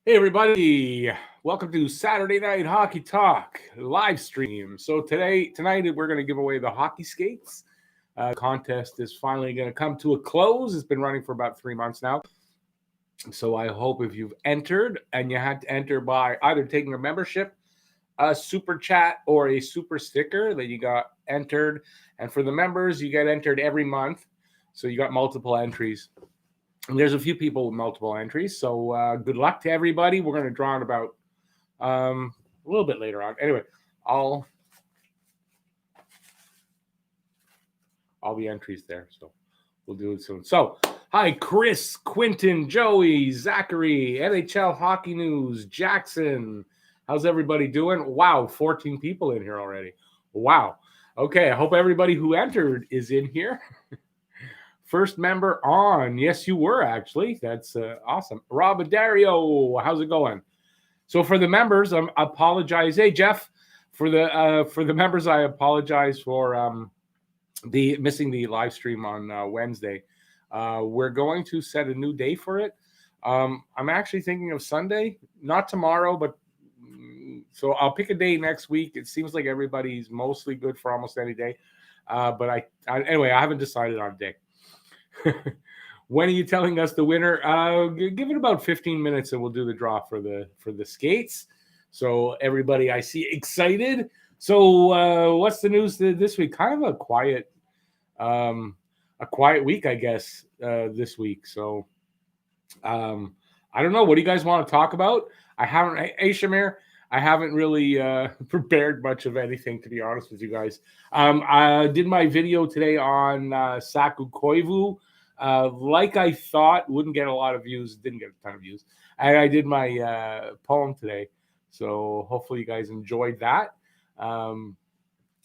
Hey everybody, welcome to Saturday Night Hockey Talk live stream. So tonight we're going to give away the hockey skates. Contest is finally going to come to a close. It's been running for about 3 months now. So I hope if you've entered and you had to enter by either taking a membership, a super chat, or a super sticker that you got entered. And for the members, you get entered every month. So you got multiple entries. And there's a few people with multiple entries, so good luck to everybody. We're going to draw in about a little bit later on. Anyway, all the entries there, so we'll do it soon. So, hi, Chris, Quinton, Joey, Zachary, NHL Hockey News, Jackson. How's everybody doing? Wow, 14 people in here already. Wow. Okay, I hope everybody who entered is in here. First member on. Yes, you were actually. That's awesome. Rob Dario, how's it going? So for the members, I apologize. Hey, Jeff, for the members, I apologize for the missing the live stream on Wednesday. We're going to set a new day for it. I'm actually thinking of Sunday, not tomorrow, but so I'll pick a day next week. It seems like everybody's mostly good for almost any day. But anyway, I haven't decided on a day. When are you telling us the winner? Give it about 15 minutes and we'll do the draw for the skates. So everybody I see excited. So what's the news this week? Kind of a quiet week, I guess, this week. So I don't know. What do you guys want to talk about? Hey, Shamir, I haven't really prepared much of anything, to be honest with you guys. I did my video today on Saku Koivu. Like I thought, wouldn't get a lot of views, didn't get a ton of views. And I did my poem today. So hopefully you guys enjoyed that.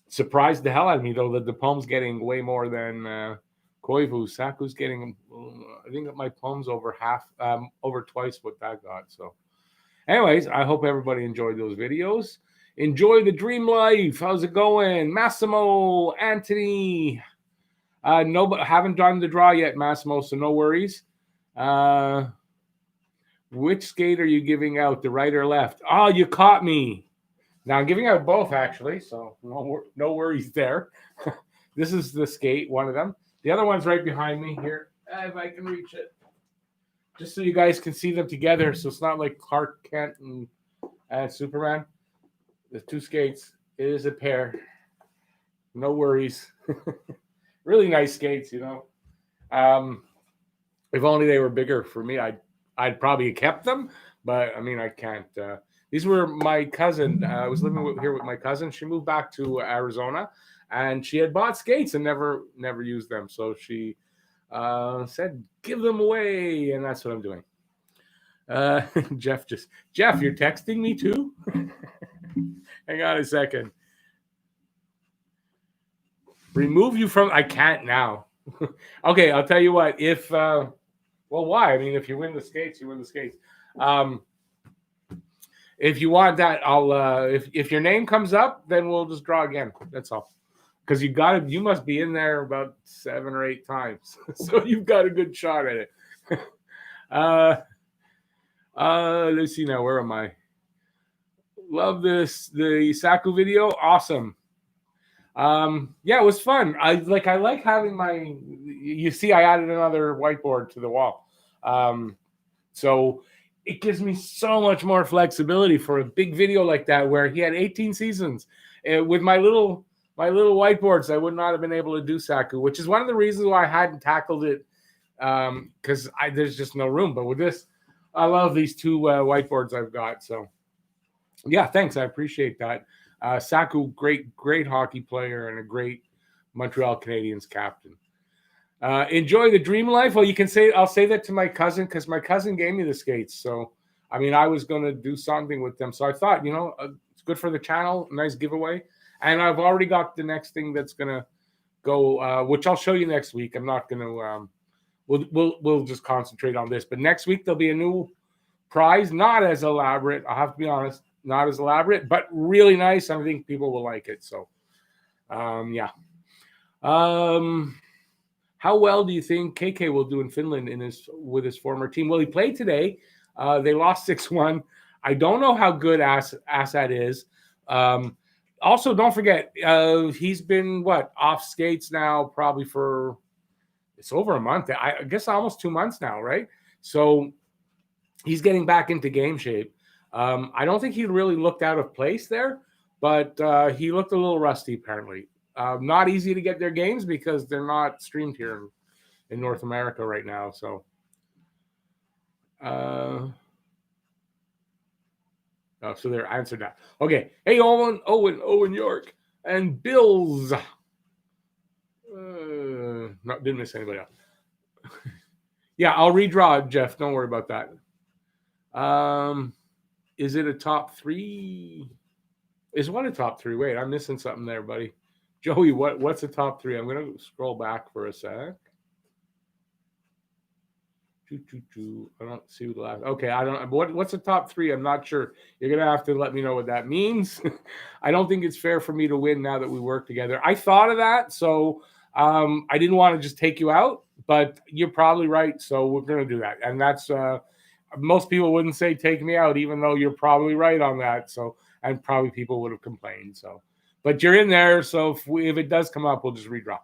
Surprised the hell out of me, though, that the poem's getting way more than Koivu. Saku's getting, I think my poem's over twice what that got. So anyways, I hope everybody enjoyed those videos. Enjoy the dream life. How's it going? Massimo, Anthony. No, but haven't done the draw yet, Massimo, so no worries. Which skate are you giving out, the right or left? Oh, you caught me. Now I'm giving out both, actually, so no worries there. This is the skate, one of them. The other one's right behind me here, if I can reach it. Just so you guys can see them together, so it's not like Clark Kent and Superman. The two skates, it is a pair. No worries. Really nice skates, you know. If only they were bigger for me, I'd probably kept them, but I mean I can't. These were my cousin. I was living here with my cousin. She moved back to Arizona, and she had bought skates and never used them. So she said, "Give them away," and that's what I'm doing. Jeff, you're texting me too. Hang on a second. Remove you from. I can't now. Okay, I'll tell you what. If why? I mean, if you win the skates, you win the skates. If you want that, I'll. If your name comes up, then we'll just draw again. That's all. Because you must be in there about 7 or 8 times, so you've got a good shot at it. Let's see now. Where am I? Love the Saku video. Awesome. Yeah, it was fun. I like having my. You see, I added another whiteboard to the wall, so it gives me so much more flexibility for a big video like that, where he had 18 seasons. With my little whiteboards, I would not have been able to do Saku, which is one of the reasons why I hadn't tackled it, because there's just no room. But with this, I love these two whiteboards I've got. So, yeah, thanks. I appreciate that. Saku, great hockey player and a great Montreal Canadiens captain. Enjoy the dream life. Well, I'll say that to my cousin, because my cousin gave me the skates. So, I mean, I was going to do something with them. So I thought, it's good for the channel. Nice giveaway. And I've already got the next thing that's going to go, which I'll show you next week. I'm not going to, we'll just concentrate on this. But next week, there'll be a new prize, not as elaborate. I'll have to be honest. Not as elaborate, but really nice. I think people will like it. So, yeah. How well do you think KK will do in Finland with his former team? Well, he played today. They lost 6-1. I don't know how good Assad is. Also, don't forget, he's been, off skates now probably for, it's over a month. I guess almost 2 months now, right? So he's getting back into game shape. I don't think he really looked out of place there, but he looked a little rusty, apparently. Not easy to get their games because they're not streamed here in North America right now. So, so they're answered that. Okay. Hey, Owen York, and Bills. No, didn't miss anybody else. Yeah, I'll redraw it, Jeff. Don't worry about that. Is it a top 3? Is what a top 3? Wait, I'm missing something there, buddy. Joey, what's a top 3? I'm gonna scroll back for a sec. I don't see the last. Okay, I don't. What's the top 3? I'm not sure. You're gonna have to let me know what that means. I don't think it's fair for me to win now that we work together. I thought of that, so I didn't want to just take you out, but you're probably right. So we're gonna do that, and that's most people wouldn't say take me out, even though you're probably right on that. So, and probably people would have complained. So, but you're in there. So if it does come up, we'll just redraw.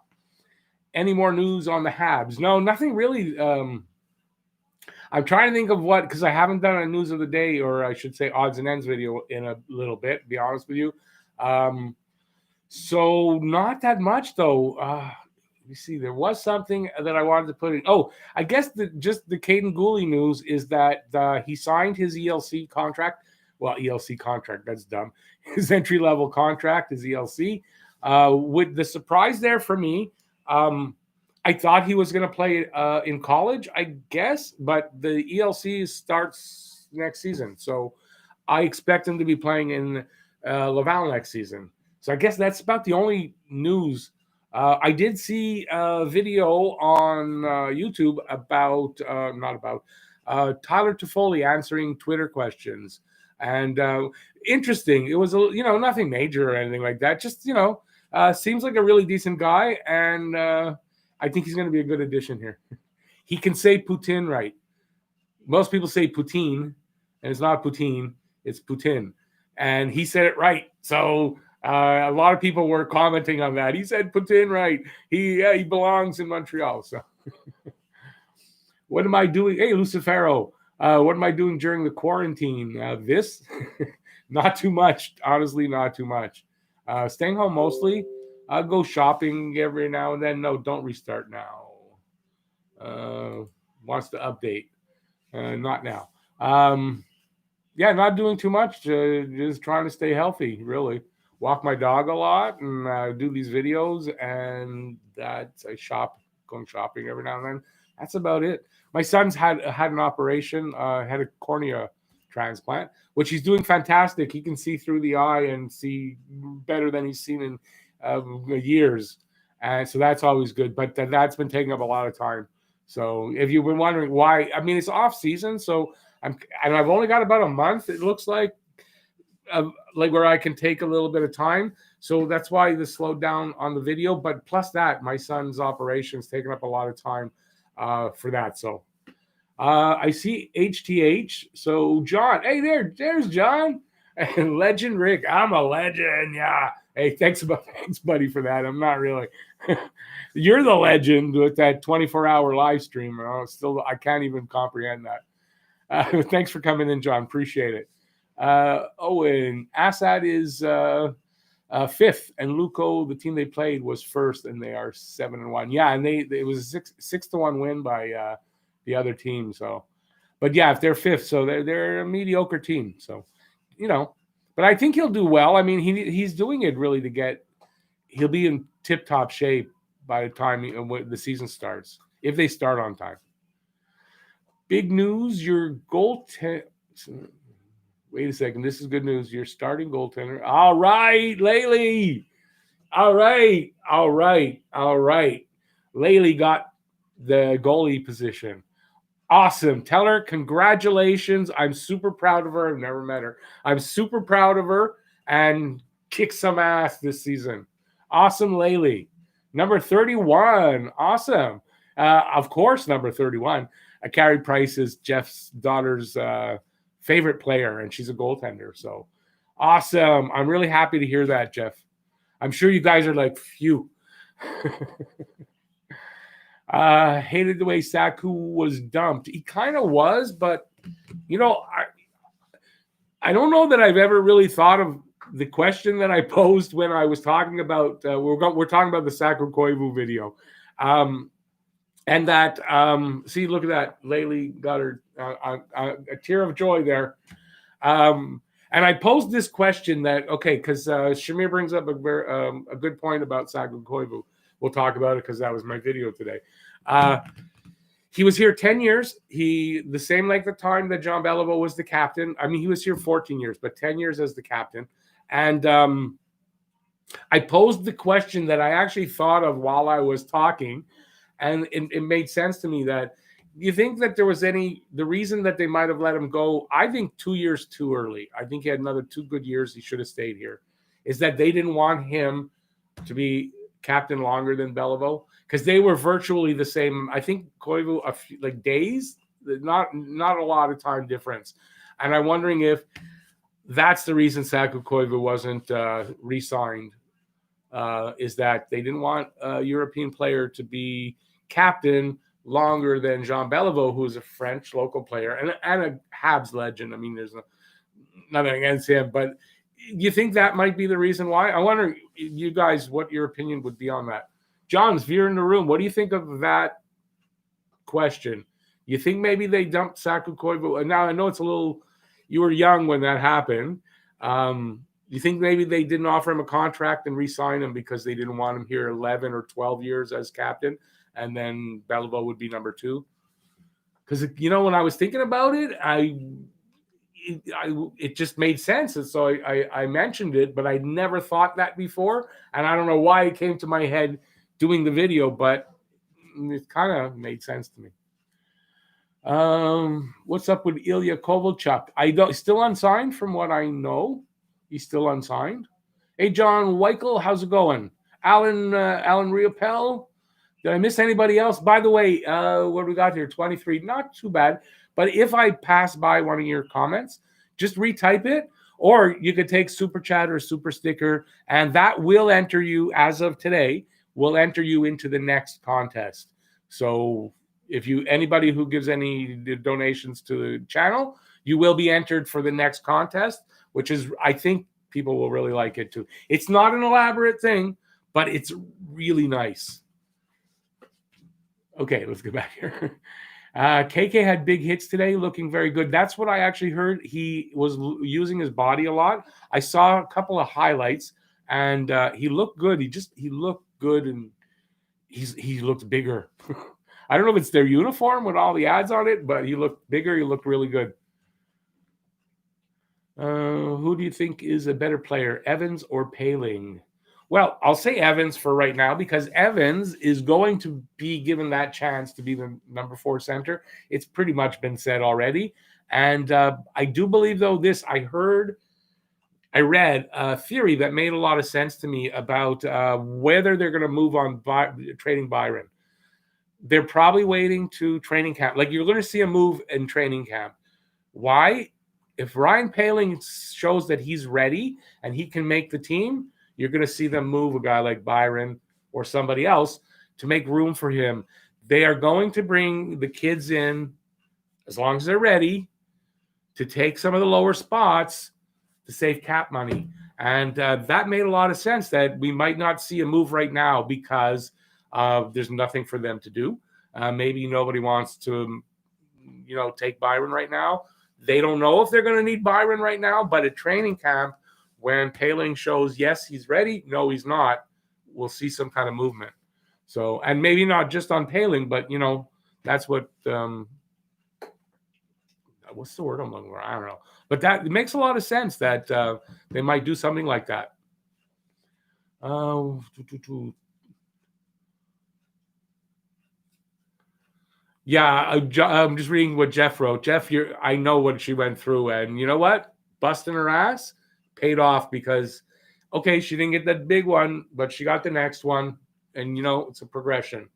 Any more news on the Habs? No, nothing really. I'm trying to think of what, because I haven't done a news of the day, or I should say odds and ends video in a little bit, to be honest with you. So not that much though. Let me see. There was something that I wanted to put in. Oh, I guess just the Caden Gooley news is that he signed his ELC contract. Well, ELC contract, that's dumb. His entry-level contract is ELC. With the surprise there for me, I thought he was going to play in college, I guess, but the ELC starts next season. So I expect him to be playing in Laval next season. So I guess that's about the only news. I did see a video on YouTube about, Tyler Toffoli answering Twitter questions. And interesting. It was, nothing major or anything like that. Just, seems like a really decent guy. And I think he's going to be a good addition here. He can say Putin right. Most people say Putin, and it's not Putin, it's Putin. And he said it right. So a lot of people were commenting on that. He said Putin right. He belongs in Montreal. So what am I doing? Hey, Lucifero, what am I doing during the quarantine? This? Not too much. Honestly, not too much. Staying home mostly. I'll go shopping every now and then. No, don't restart now. Wants to update. Not now. Not doing too much. Just trying to stay healthy, really. Walk my dog a lot and do these videos. And that's going shopping every now and then. That's about it. My son's had an operation, had a cornea transplant, which he's doing fantastic. He can see through the eye and see better than he's seen in years, and so that's always good, but that's been taking up a lot of time. So if you've been wondering why, I mean, it's off season, so I've only got about a month, it looks like where I can take a little bit of time, so that's why the slowed down on the video. But plus that, my son's operation's taking up a lot of time for that. So I see HTH. So John, hey, there's John. And Legend Rick, I'm a legend, yeah. Hey, thanks, buddy, for that. I'm not really. You're the legend with that 24-hour live stream. I can't even comprehend that. Thanks for coming in, John. Appreciate it. And Assad is 5th, and Luco, the team they played, was 1st, and they are 7-1. Yeah, and it was a 6-1 win by the other team. So, but yeah, if they're 5th, so they're a mediocre team. So, but I think he'll do well. I mean, he's doing it really he'll be in tip-top shape by the time the season starts, if they start on time. Big news, your goaltender. Wait a second, this is good news. Your starting goaltender. All right, Laley. All right. Laley got the goalie position. Awesome. Tell her congratulations. I'm super proud of her. I've never met her. I'm super proud of her and kick some ass this season. Awesome, Laley. Number 31. Awesome. Of course, number 31. Carey Price is Jeff's daughter's favorite player, and she's a goaltender. So awesome. I'm really happy to hear that, Jeff. I'm sure you guys are like, phew. Hated the way Saku was dumped. He kind of was, but I don't know that I've ever really thought of the question that I posed when I was talking about we're talking about the Saku Koivu video, and that see, look at that, Laylee got her a tear of joy there, and I posed this question that because Shamir brings up a good point about Saku Koivu. We'll talk about it because that was my video today. He was here 10 years. The same length of time that John Beliveau was the captain. I mean, he was here 14 years, but 10 years as the captain. And I posed the question that I actually thought of while I was talking, and it made sense to me that you think that there was the reason that they might have let him go, I think 2 years too early. I think he had another 2 good years. He should have stayed here. Is that they didn't want him to be captain longer than Beliveau because they were virtually the same. I think Koivu like days, not a lot of time difference. And I'm wondering if that's the reason Saku Koivu wasn't re-signed, is that they didn't want a European player to be captain longer than Jean Beliveau, who's a French local player and a Habs legend. I mean, there's nothing against him, but you think that might be the reason why? I wonder, you guys, what your opinion would be on that. Johns, if you're in the room, what do you think of that question? You think maybe they dumped Saku Koivu? Now, I know it's a little, you were young when that happened. You think maybe they didn't offer him a contract and re-sign him because they didn't want him here 11 or 12 years as captain, and then Beliveau would be number 2? Because, when I was thinking about it, it just made sense, and so I mentioned it, but I never thought that before, and I don't know why it came to my head doing the video, but it kind of made sense to me. What's up with Ilya Kovalchuk? Still unsigned from what I know. He's still unsigned. Hey, John Weichel, how's it going? Alan Riopel. Did I miss anybody else? By the way, what do we got here? 23, not too bad. But if I pass by one of your comments, just retype it, or you could take Super Chat or Super Sticker, and that will enter you, as of today, will enter you into the next contest. So if anybody who gives any donations to the channel, you will be entered for the next contest, which is, I think people will really like it too. It's not an elaborate thing, but it's really nice. Okay, let's go back here. KK had big hits today, looking very good. That's what I actually heard. He was using his body a lot. I saw a couple of highlights, and he looked good. He looked good, and he looked bigger. I don't know if it's their uniform with all the ads on it, but he looked bigger. He looked really good. Who do you think is a better player, Evans or Poehling? Well, I'll say Evans for right now because Evans is going to be given that chance to be the number 4 center. It's pretty much been said already. And I do believe, though, I read a theory that made a lot of sense to me about whether they're going to move on trading Byron. They're probably waiting to training camp. Like, you're going to see a move in training camp. Why? If Ryan Poehling shows that he's ready and he can make the team, you're going to see them move a guy like Byron or somebody else to make room for him. They are going to bring the kids in, as long as they're ready, to take some of the lower spots to save cap money. And that made a lot of sense that we might not see a move right now because there's nothing for them to do. Maybe nobody wants to, take Byron right now. They don't know if they're going to need Byron right now, but at training camp, when Poehling shows, yes, he's ready, no, he's not, we'll see some kind of movement. So, and maybe not just on Poehling, but, that's what, what's the word I'm looking for? I don't know. But that it makes a lot of sense that they might do something like that. Yeah, I'm just reading what Jeff wrote. Jeff, I know what she went through, and you know what? Busting her ass paid off because, okay, she didn't get that big one, but she got the next one, and it's a progression.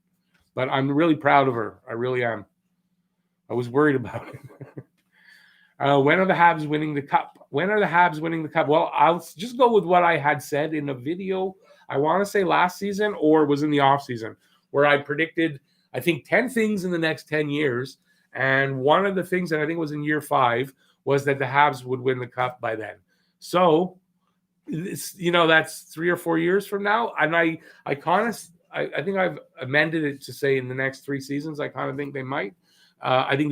But I'm really proud of her. I really am. I was worried about it. When are the Habs winning the cup? When are the Habs winning the cup? Well, I'll just go with what I had said in a video. I want to say last season or was in the off season where I predicted, I think, 10 things in the next 10 years. And one of the things that I think was in year 5 was that the Habs would win the cup by then. So, that's 3 or 4 years from now. And I think I've amended it to say in the next 3 seasons. I kind of think they might. I think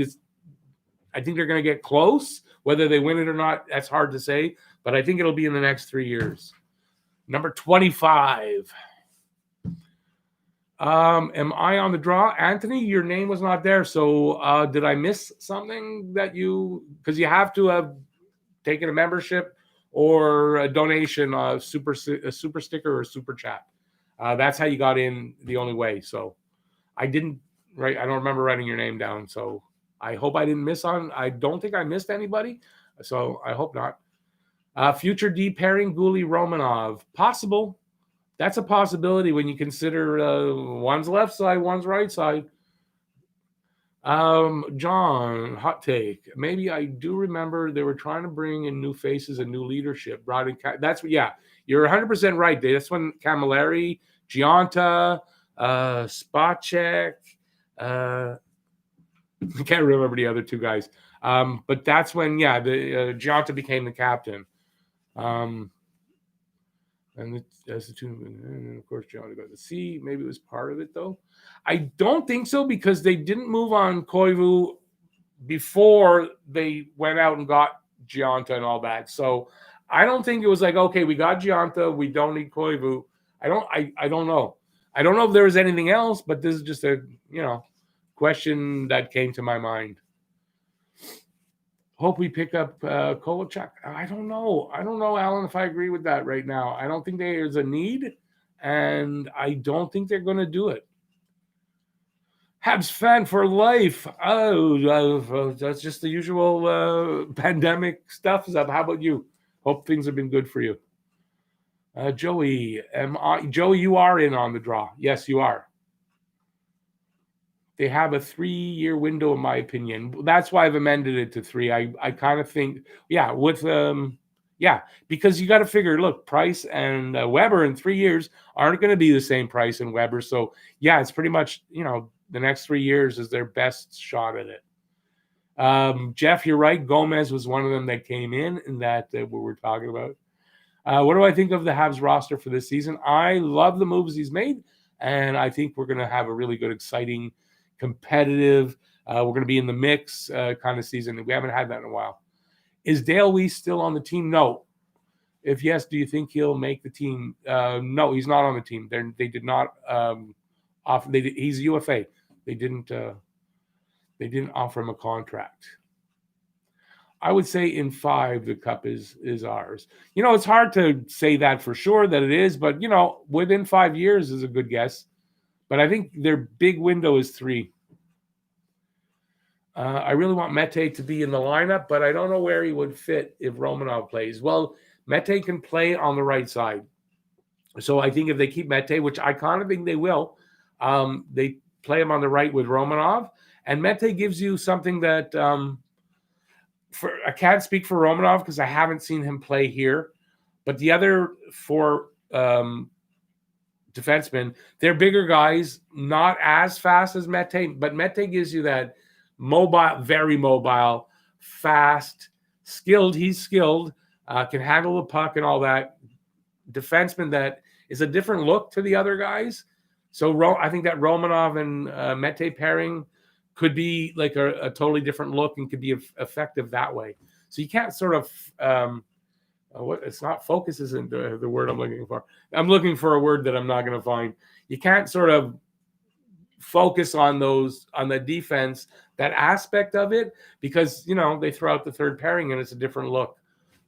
they're going to get close. Whether they win it or not, that's hard to say. But I think it'll be in the next 3 years. Number 25. Am I on the draw? Anthony, your name was not there. So did I miss something that because you have to have taken a membership or a donation, a super sticker or a super chat. That's how you got in the only way. So I don't remember writing your name down. So I hope I didn't miss on. I don't think I missed anybody. So I hope not. Future D pairing Goulet Romanov. Possible. That's a possibility when you consider one's left side, one's right side. John, hot take. Maybe I do remember they were trying to bring in new faces and new leadership. Brought in. You're 100% right, Dave. That's when Camilleri, Giunta, Spacek. I can't remember the other 2 guys. But that's when, the Giunta became the captain. And that's the 2, and of course, Giunta got the C. Maybe it was part of it, though. I don't think so because they didn't move on Koivu before they went out and got Giunta and all that. So I don't think it was like, okay, we got Giunta, we don't need Koivu. I don't know. I don't know if there was anything else, but this is just a question that came to my mind. Hope we pick up Kovalchuk. I don't know, Alan, if I agree with that right now. I don't think there's a need, and I don't think they're going to do it. Habs fan for life. Oh, that's just the usual pandemic stuff. How about you? Hope things have been good for you. Joey, Joey, you are in on the draw. Yes, you are. They have a 3-year window, in my opinion. That's why I've amended it to 3. I kind of think, because you got to figure, look, Price and Weber in 3 years aren't going to be the same Price and Weber. So, it's pretty much, the next 3 years is their best shot at it. Jeff, you're right. Gomez was one of them that came in and that we were talking about. What do I think of the Habs roster for this season? I love the moves he's made, and I think we're going to have a really good, exciting, competitive, we're going to be in the mix kind of season. We haven't had that in a while. Is Dale Weiss still on the team? No. If yes, do you think he'll make the team? No, he's not on the team. They did not offer. He's UFA. They didn't offer him a contract. I would say in 5, the cup is ours. It's hard to say that for sure that it is, but within 5 years is a good guess. But I think their big window is 3. I really want Mete to be in the lineup, but I don't know where he would fit if Romanov plays. Well, Mete can play on the right side. So I think if they keep Mete, which I kind of think they will, they play him on the right with Romanov. And Mete gives you something that I can't speak for Romanov because I haven't seen him play here. But the other 4 defensemen, they're bigger guys, not as fast as Mete, but Mete gives you that mobile, very mobile, fast, skilled. He's skilled, can handle the puck and all that. Defenseman that is a different look to the other guys. So I think that Romanov and Mete pairing could be like a totally different look and could be effective that way. So you can't sort of it's not focus isn't the word I'm looking for. I'm looking for a word that I'm not going to find. You can't sort of focus on the defense, that aspect of it, because they throw out the third pairing and it's a different look.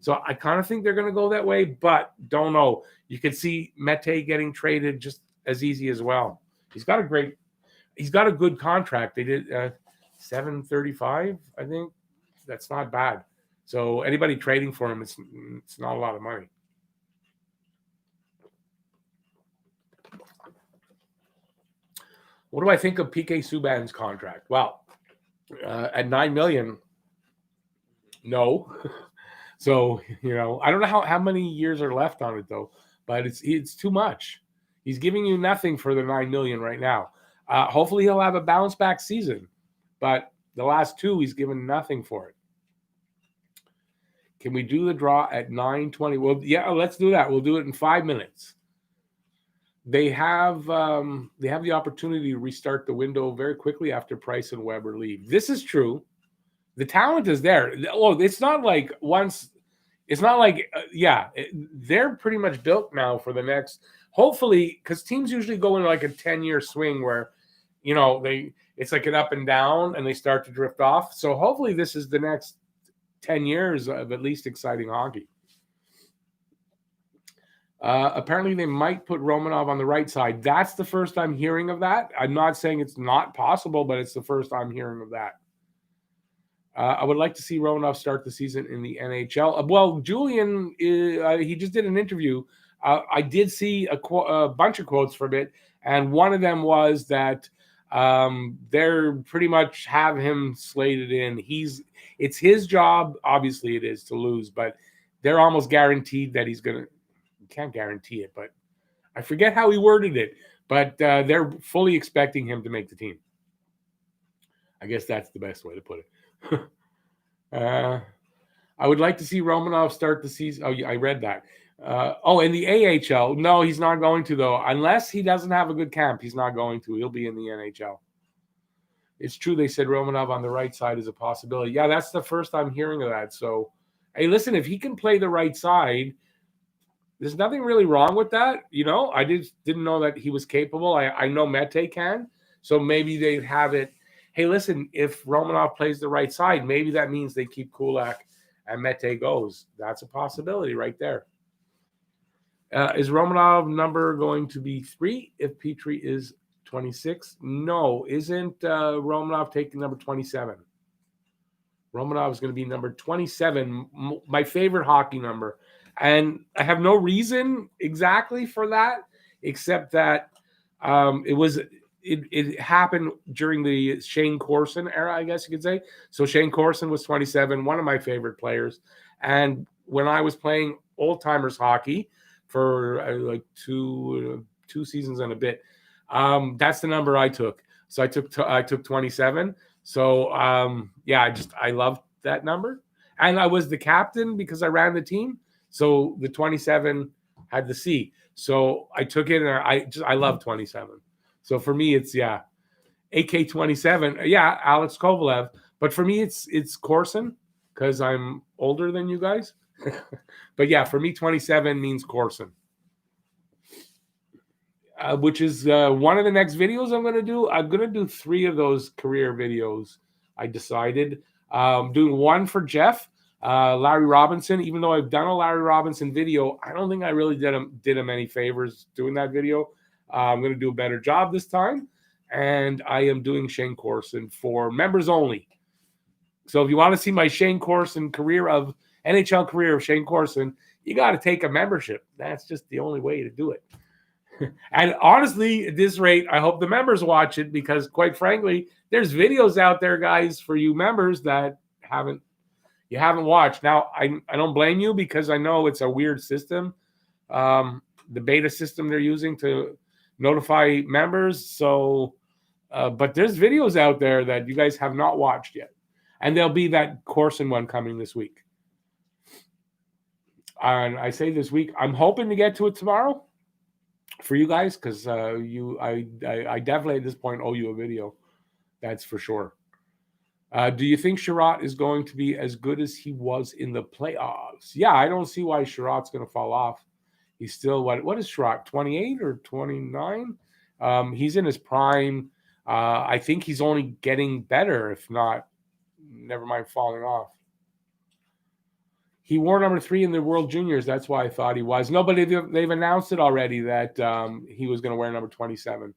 So I kind of think they're going to go that way, but don't know. You could see Mete getting traded just as easy as well. He's got a good contract. They did $735, I think. That's not bad. So anybody trading for him, it's not a lot of money. What do I think of PK Subban's contract? Well, At $9 million, no. So, I don't know how many years are left on it though, but it's too much. He's giving you nothing for the $9 million right now. Hopefully he'll have a bounce back season, but the last two he's given nothing for it. Can we do the draw at 9:20? Well, yeah, let's do that. We'll do it in 5 minutes. They have the opportunity to restart the window very quickly after Price and Weber leave. This is true. The talent is there. Oh, it's not like they're pretty much built now for the next, hopefully, because teams usually go in like a 10-year swing where, it's like an up and down and they start to drift off. So hopefully this is the next 10 years of at least exciting hockey. Apparently they might put Romanov on the right side. That's the first I'm hearing of that. I'm not saying it's not possible, but it's the first I'm hearing of that. I would like to see Romanov start the season in the NHL. Well, Julian, he just did an interview. I did see a bunch of quotes from it, and one of them was that they're pretty much have him slated in. It's his job, obviously it is, to lose, but they're almost guaranteed that he's going to. Can't guarantee it, but I forget how he worded it, but they're fully expecting him to make the team. I guess that's the best way to put it. I would like to see Romanov start the season. Oh, yeah, I read that. In the AHL. No, he's not going to, though. Unless he doesn't have a good camp, he's not going to. He'll be in the NHL. It's true they said Romanov on the right side is a possibility. Yeah, that's the first I'm hearing of that. So, hey, listen, if he can play the right side, there's nothing really wrong with that. I didn't know that he was capable. I know Mete can. So maybe they'd have it. Hey, listen, if Romanov plays the right side, maybe that means they keep Kulak and Mete goes. That's a possibility right there. Is Romanov number going to be 3 if Petrie is 26? No, isn't Romanov taking number 27? Romanov is going to be number 27, my favorite hockey number. And I have no reason exactly for that, except that it happened during the Shane Corson era, I guess you could say. So Shane Corson was 27, one of my favorite players. And when I was playing old-timers hockey for like two seasons and a bit, that's the number I took. So I took 27. So, I loved that number. And I was the captain because I ran the team. So the 27 had the C. So I took it, and I love 27. So for me, it's AK 27. Yeah, Alex Kovalev. But for me, it's Corson because I'm older than you guys. But yeah, for me, 27 means Corson. Which is one of the next videos I'm going to do. I'm going to do 3 of those career videos. I decided doing one for Jeff. Larry Robinson, even though I've done a Larry Robinson video, I don't think I really did him any favors doing that video. I'm going to do a better job this time. And I am doing Shane Corson for members only. So if you want to see my Shane Corson NHL career of Shane Corson, you got to take a membership. That's just the only way to do it. And honestly, at this rate, I hope the members watch it because, quite frankly, there's videos out there, guys, for you members that you haven't watched. Now, I don't blame you because I know it's a weird system, the beta system they're using to notify members. So, but there's videos out there that you guys have not watched yet. And there'll be that Corson one coming this week. And I say this week, I'm hoping to get to it tomorrow for you guys because I definitely at this point owe you a video. That's for sure. Do you think Sharat is going to be as good as he was in the playoffs? Yeah, I don't see why Sharat's going to fall off. He's still, what is Sharat, 28 or 29? He's in his prime. I think he's only getting better, if not, never mind falling off. He wore number 3 in the World Juniors. That's why I thought he was. No, but they've announced it already that he was going to wear number 27.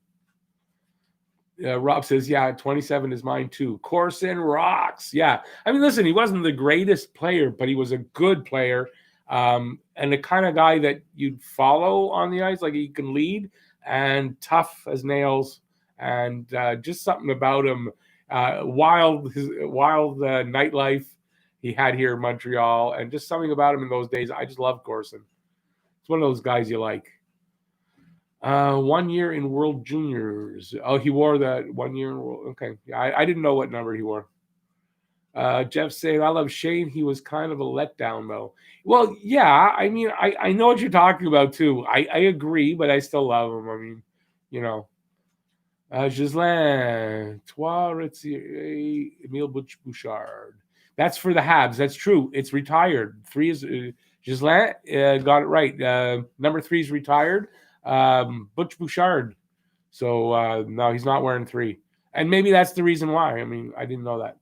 Rob says, yeah, 27 is mine too. Corson rocks. Yeah. I mean, listen, he wasn't the greatest player, but he was a good player. And the kind of guy that you'd follow on the ice, like he can lead and tough as nails. And just something about him. wild nightlife he had here in Montreal, and just something about him in those days. I just love Corson. It's one of those guys you like. 1 year in World Juniors. Oh, he wore that 1 year in World. Okay, I didn't know what number he wore. Jeff saying, I love Shane. He was kind of a letdown, though. Well, yeah, I mean, I know what you're talking about, too. I agree, but I still love him. I mean, you know. Gislain, Emile Bouchard. That's for the Habs. That's true. It's retired. 3 is Gislain got it right. Number 3 is retired. Butch Bouchard. So no, he's not wearing 3. And maybe that's the reason why. I mean, I didn't know that.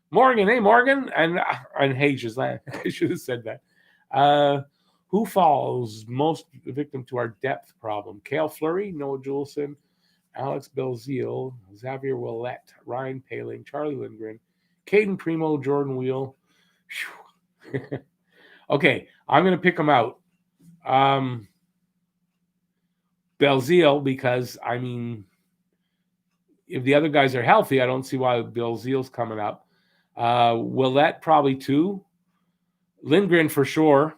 Morgan, hey Morgan, and hey Gislain. I should have said that. Who falls most victim to our depth problem? Cale Fleury, Noah Juleson, Alex Belzile, Xavier Ouellet, Ryan Paling, Charlie Lindgren, Caden Primo, Jordan Wheel. Okay, I'm going to pick them out. Belzile, because, I mean, if the other guys are healthy, I don't see why Belzile's coming up. Ouellet probably 2. Lindgren for sure.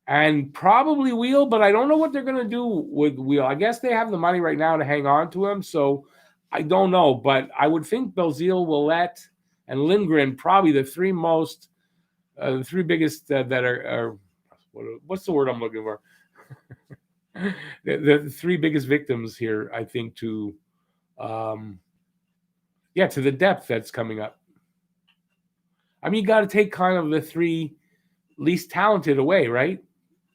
And probably Wheel, but I don't know what they're going to do with Wheel. I guess they have the money right now to hang on to him, so I don't know. But I would think Belzile, Ouellet, and Lindgren probably the 3 most, the 3 biggest that are what's the word I'm looking for? the 3 biggest victims here, I think, to the depth that's coming up. I mean, you got to take kind of the 3 least talented away, right?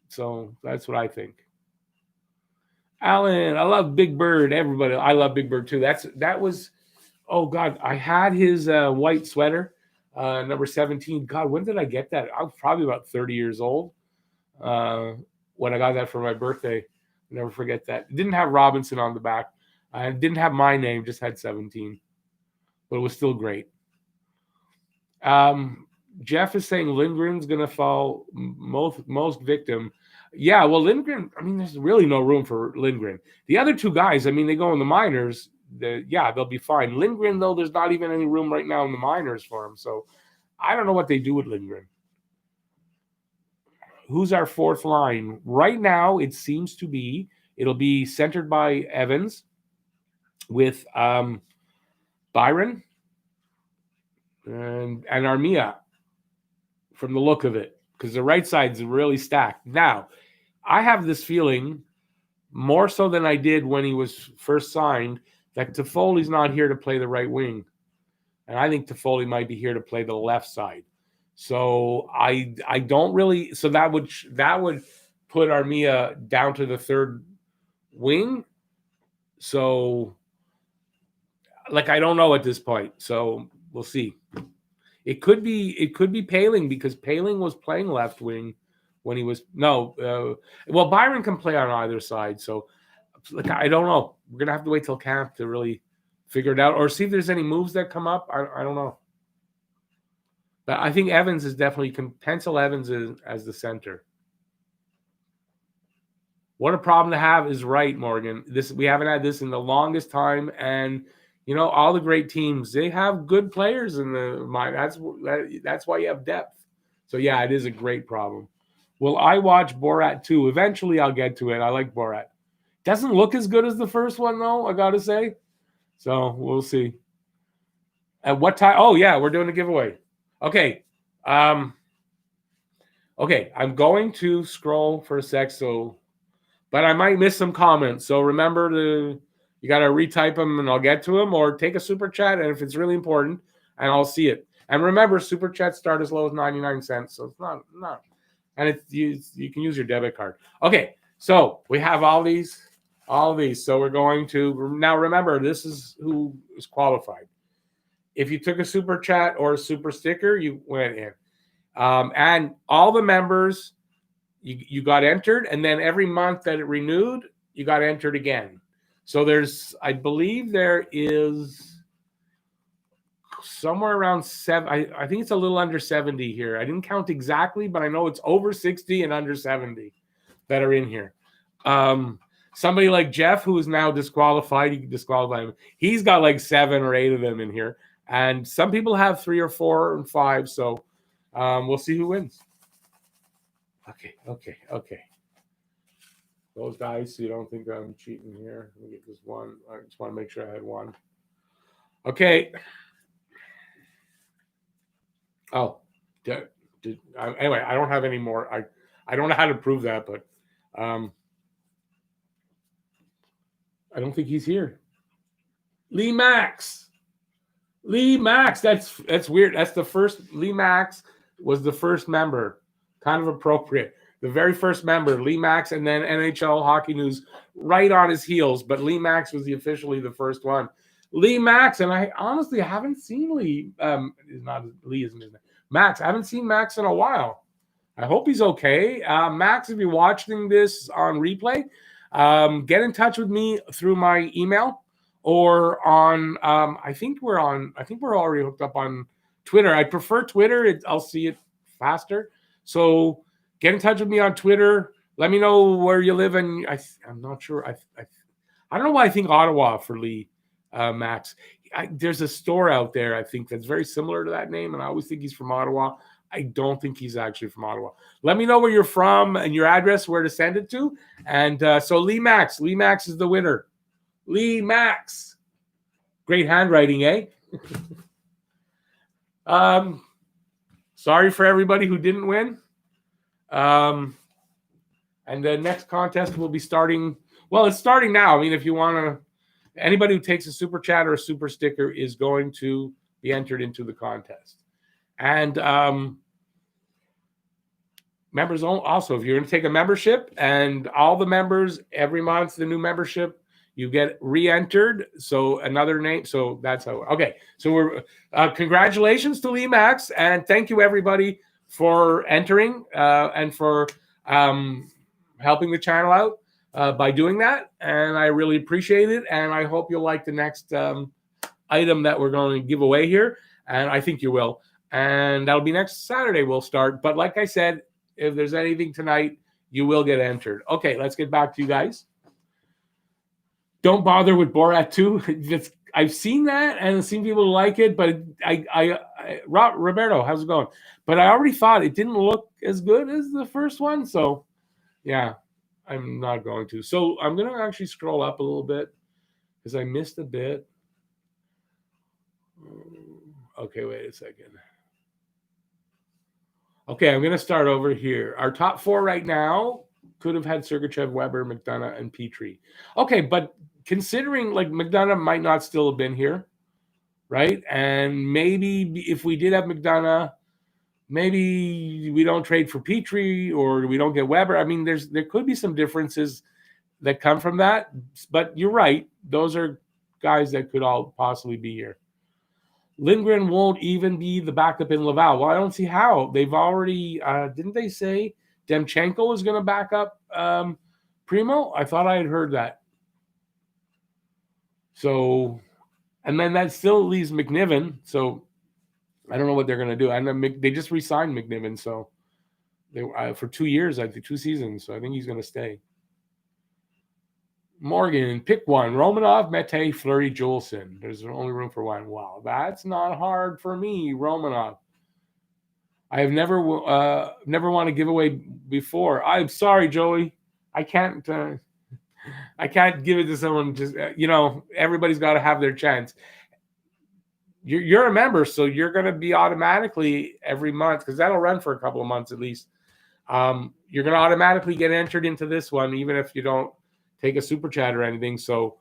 So that's what I think. Alan, I love Big Bird. Everybody, I love Big Bird too. That was, oh God, I had his white sweater, number 17. God, when did I get that? I was probably about 30 years old when I got that for my birthday. I'll never forget that. It didn't have Robinson on the back. It didn't have my name, just had 17. But it was still great. Jeff is saying Lindgren's going to fall most victim. Yeah, well, Lindgren, I mean, there's really no room for Lindgren. The other 2 guys, I mean, they go in the minors. They'll be fine. Lindgren, though, there's not even any room right now in the minors for him. So I don't know what they do with Lindgren. Who's our 4th line? Right now, it seems to be, it'll be centered by Evans with Byron and Armia from the look of it, because the right side's really stacked. Now, I have this feeling, more so than I did when he was first signed, that Toffoli's not here to play the right wing. And I think Toffoli might be here to play the left side. So I don't really, so that would put Armia down to the 3rd wing. So, like, I don't know at this point. So we'll see. It could be Paling, because Paling was playing left wing when he was well, Byron can play on either side. So, like, I don't know. We're gonna have to wait till camp to really figure it out, or see if there's any moves that come up. I don't know. But I think Evans is definitely, can pencil Evans as the center. What a problem to have is right, Morgan. We haven't had this in the longest time, and you know, all the great teams, they have good players in the mind. That's why you have depth. So yeah, it is a great problem. Will I watch Borat 2? Eventually I'll get to it. I like Borat. Doesn't look as good as the first one, though, I gotta say. So we'll see. At what time? Oh yeah, we're doing a giveaway. Okay. Okay, I'm going to scroll for a sec, but I might miss some comments. So remember you got to retype them and I'll get to them, or take a super chat. And if it's really important, and I'll see it. And remember, super chats start as low as 99 cents. So it's not, and you can use your debit card. Okay. So we have all these. So we're going to, now remember, this is who is qualified. If you took a super chat or a super sticker, you went in. And all the members, you got entered. And then every month that it renewed, you got entered again. So I believe there is somewhere around 7. I think it's a little under 70 here. I didn't count exactly, but I know it's over 60 and under 70 that are in here. Somebody like Jeff, who is now disqualified, you can disqualify him. He's got like 7 or 8 of them in here. And some people have 3 or 4 and 5. So we'll see who wins. Okay. Those guys, so you don't think I'm cheating here. Let me get this one. I just want to make sure I had one. Okay. Oh, anyway, I don't have any more. I don't know how to prove that, but I don't think he's here. Lee Max. That's weird. That's the first. Lee Max was the first member. Kind of appropriate. The very first member, Lee Max, and then NHL Hockey News right on his heels. But Lee Max was officially the first one. Lee Max, and I honestly haven't seen Lee. Is not Lee, isn't his name? Max. I haven't seen Max in a while. I hope he's okay. Max, if you're watching this on replay, get in touch with me through my email or on. I think we're already hooked up on Twitter. I prefer Twitter. I'll see it faster. So get in touch with me on Twitter. Let me know where you live, and I'm not sure. I don't know why I think Ottawa for Lee Max. There's a store out there, I think, that's very similar to that name, and I always think he's from Ottawa. I don't think he's actually from Ottawa. Let me know where you're from and your address, where to send it to. And so Lee Max is the winner. Lee Max. Great handwriting, eh? Sorry for everybody who didn't win. And the next contest will be starting. Well, it's starting now. I mean, if you want to, anybody who takes a super chat or a super sticker is going to be entered into the contest. And members also, if you're going to take a membership, and all the members every month, the new membership, you get re-entered. So another name. So that's how. Okay. So we're congratulations to Lee Max, and thank you everybody for entering and for helping the channel out by doing that. And I really appreciate it. And I hope you'll like the next item that we're going to give away here. And I think you will. And that'll be next Saturday we'll start. But like I said, if there's anything tonight, you will get entered. Okay, let's get back to you guys. Don't bother with Borat 2. I've seen that and I've seen people like it, but Roberto, how's it going? But I already thought it didn't look as good as the first one. So, yeah, I'm not going to. So I'm going to actually scroll up a little bit because I missed a bit. Okay, wait a second. Okay, I'm going to start over here. Our top 4 right now could have had Sergachev, Weber, McDonough, and Petrie. Okay, but considering like McDonough might not still have been here, right? And maybe if we did have McDonough, maybe we don't trade for Petrie or we don't get Weber. I mean, there could be some differences that come from that. But you're right. Those are guys that could all possibly be here. Lindgren won't even be the backup in Laval. Well, I don't see how. They've already, didn't they say Demchenko is going to back up Primo? I thought I had heard that. So, and then that still leaves McNiven. So, I don't know what they're going to do. And they just re-signed McNiven. So, they for 2 years, I think 2 seasons. So, I think he's going to stay. Morgan, pick one. Romanov, Mete, Fleury, Juleson. There's only room for one. Wow, that's not hard for me, Romanov. I have never want to give away before. I'm sorry, Joey. I can't give it to someone. Just everybody's got to have their chance. You're a member, so you're going to be automatically every month because that'll run for a couple of months at least. You're going to automatically get entered into this one, even if you don't take a super chat or anything. So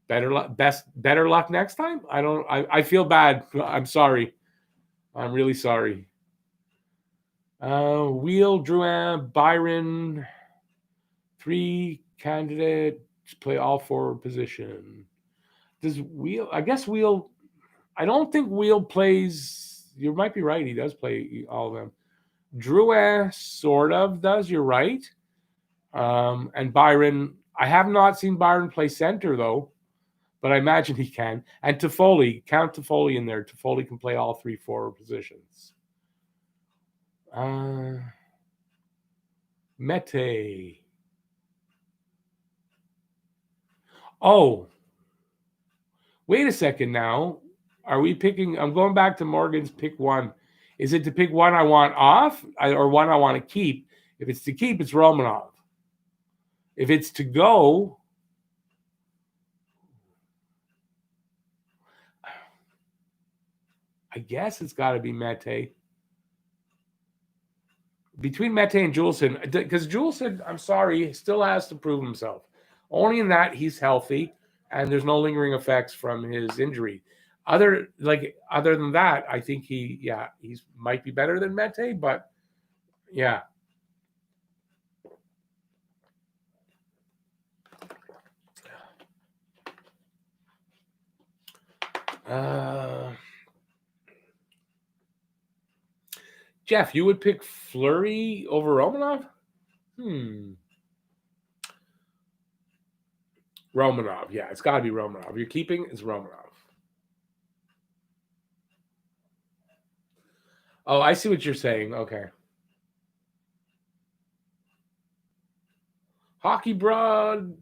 better luck next time. I feel bad. I'm sorry. I'm really sorry. Wheel, Drouin, Byron, 3 candidates play all 4 position. Does Wheel? I guess Wheel. I don't think Wheel plays. You might be right. He does play all of them. Drouin sort of does. You're right. And Byron, I have not seen Byron play center though, but I imagine he can. And Toffoli, count Toffoli in there. Toffoli can play all 3 forward positions. Mete. Oh, wait a second now. Are we picking? I'm going back to Morgan's pick one. Is it to pick one I want off or one I want to keep? If it's to keep, it's Romanov. If it's to go, I guess it's got to be Mete. Between Mete and Juleson, because Juleson, I'm sorry, still has to prove himself. Only in that he's healthy and there's no lingering effects from his injury. Other than that, I think he's might be better than Mete, but yeah. Jeff, you would pick Fleury over Romanov? Romanov, yeah, it's got to be Romanov. You're keeping is Romanov. Oh, I see what you're saying. Okay. Hockey broad.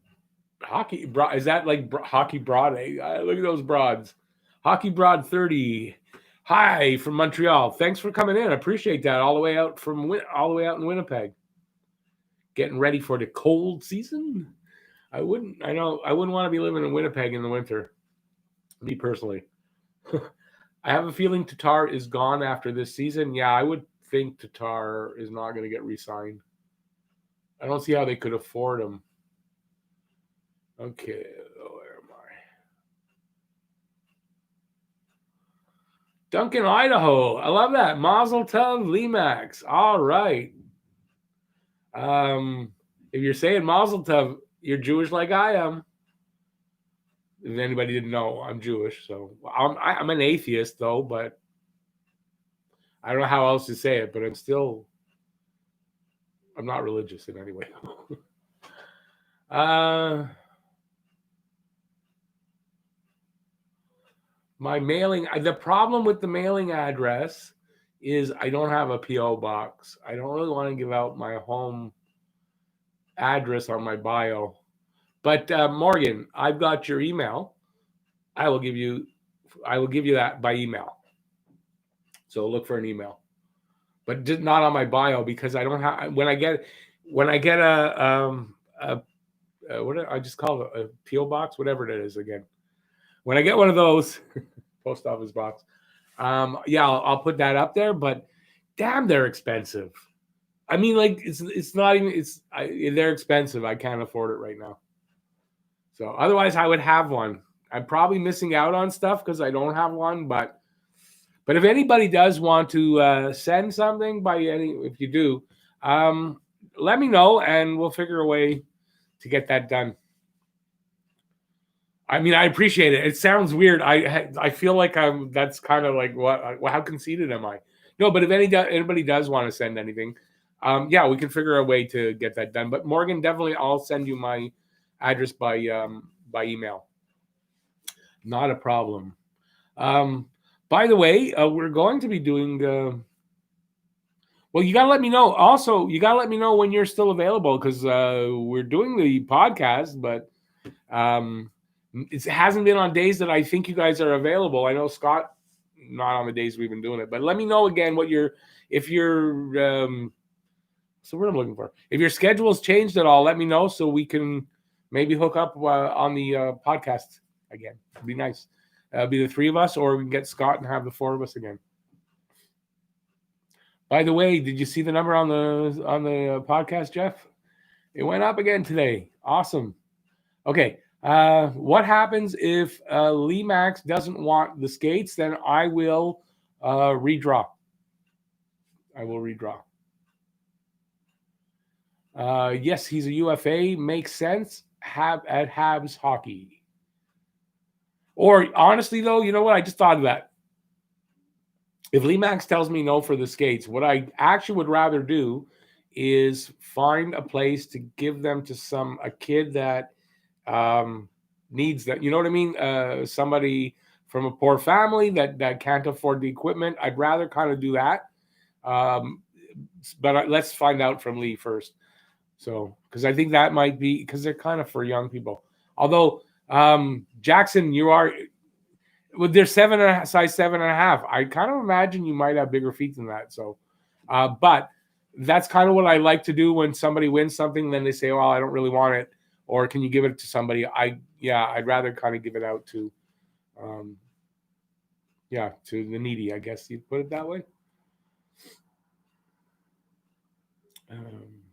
Is that like hockey broad? Look at those broads. Hockey broad 30. Hi from Montreal. Thanks for coming in. I appreciate that. All the way out in Winnipeg. Getting ready for the cold season. I wouldn't want to be living in Winnipeg in the winter. Me personally. I have a feeling Tatar is gone after this season. Yeah, I would think Tatar is not going to get re-signed. I don't see how they could afford him. Okay, where am I? Duncan, Idaho. I love that. Mazel Tov, Limax. All right. If you're saying Mazel Tov, you're Jewish like I am. If anybody didn't know, I'm Jewish. So I'm an atheist, though, but I don't know how else to say it, but I'm not religious in any way. My mailing, the problem with the mailing address is I don't have a P.O. box. I don't really want to give out my home address on my bio. But Morgan, I've got your email. I will give you that by email. So look for an email, but just not on my bio because I don't have. When I get a what do I just call it, a PO box, whatever it is again. When I get one of those post office box, I'll put that up there. But damn, they're expensive. I mean, like it's not even they're expensive. I can't afford it right now. So otherwise, I would have one. I'm probably missing out on stuff because I don't have one. But if anybody does want to send something if you do, let me know and we'll figure a way to get that done. I mean, I appreciate it. It sounds weird. I feel like that's kind of like what? How conceited am I? No, but if anybody does want to send anything, we can figure a way to get that done. But Morgan, definitely, I'll send you my address by email. Not a problem. By the way, we're going to be doing. Well, you gotta let me know. Also, you gotta let me know when you're still available because we're doing the podcast, but it hasn't been on days that I think you guys are available. I know Scott, not on the days we've been doing it, but let me know again so what I'm looking for. If your schedule's changed at all, let me know so we can maybe hook up on the podcast again. It'd be nice. It'll be the three of us, or we can get Scott and have the four of us again. By the way, did you see the number on the podcast, Jeff? It went up again today. Awesome. Okay. What happens if Lee Max doesn't want the skates? Then I will redraw. Yes, he's a UFA. Makes sense. At Habs hockey. Or honestly, though, you know what? I just thought of that. If Lee Max tells me no for the skates, what I actually would rather do is find a place to give them to a kid that needs that. You know what I mean? Somebody from a poor family that can't afford the equipment. I'd rather kind of do that. But let's find out from Lee first. So, because I think that might be because they're kind of for young people. Although Jackson, you are with their size 7.5. I kind of imagine you might have bigger feet than that. So, but that's kind of what I like to do when somebody wins something. Then they say, "Well, I don't really want it," or "Can you give it to somebody?" I'd rather kind of give it out to, to the needy. I guess you'd put it that way.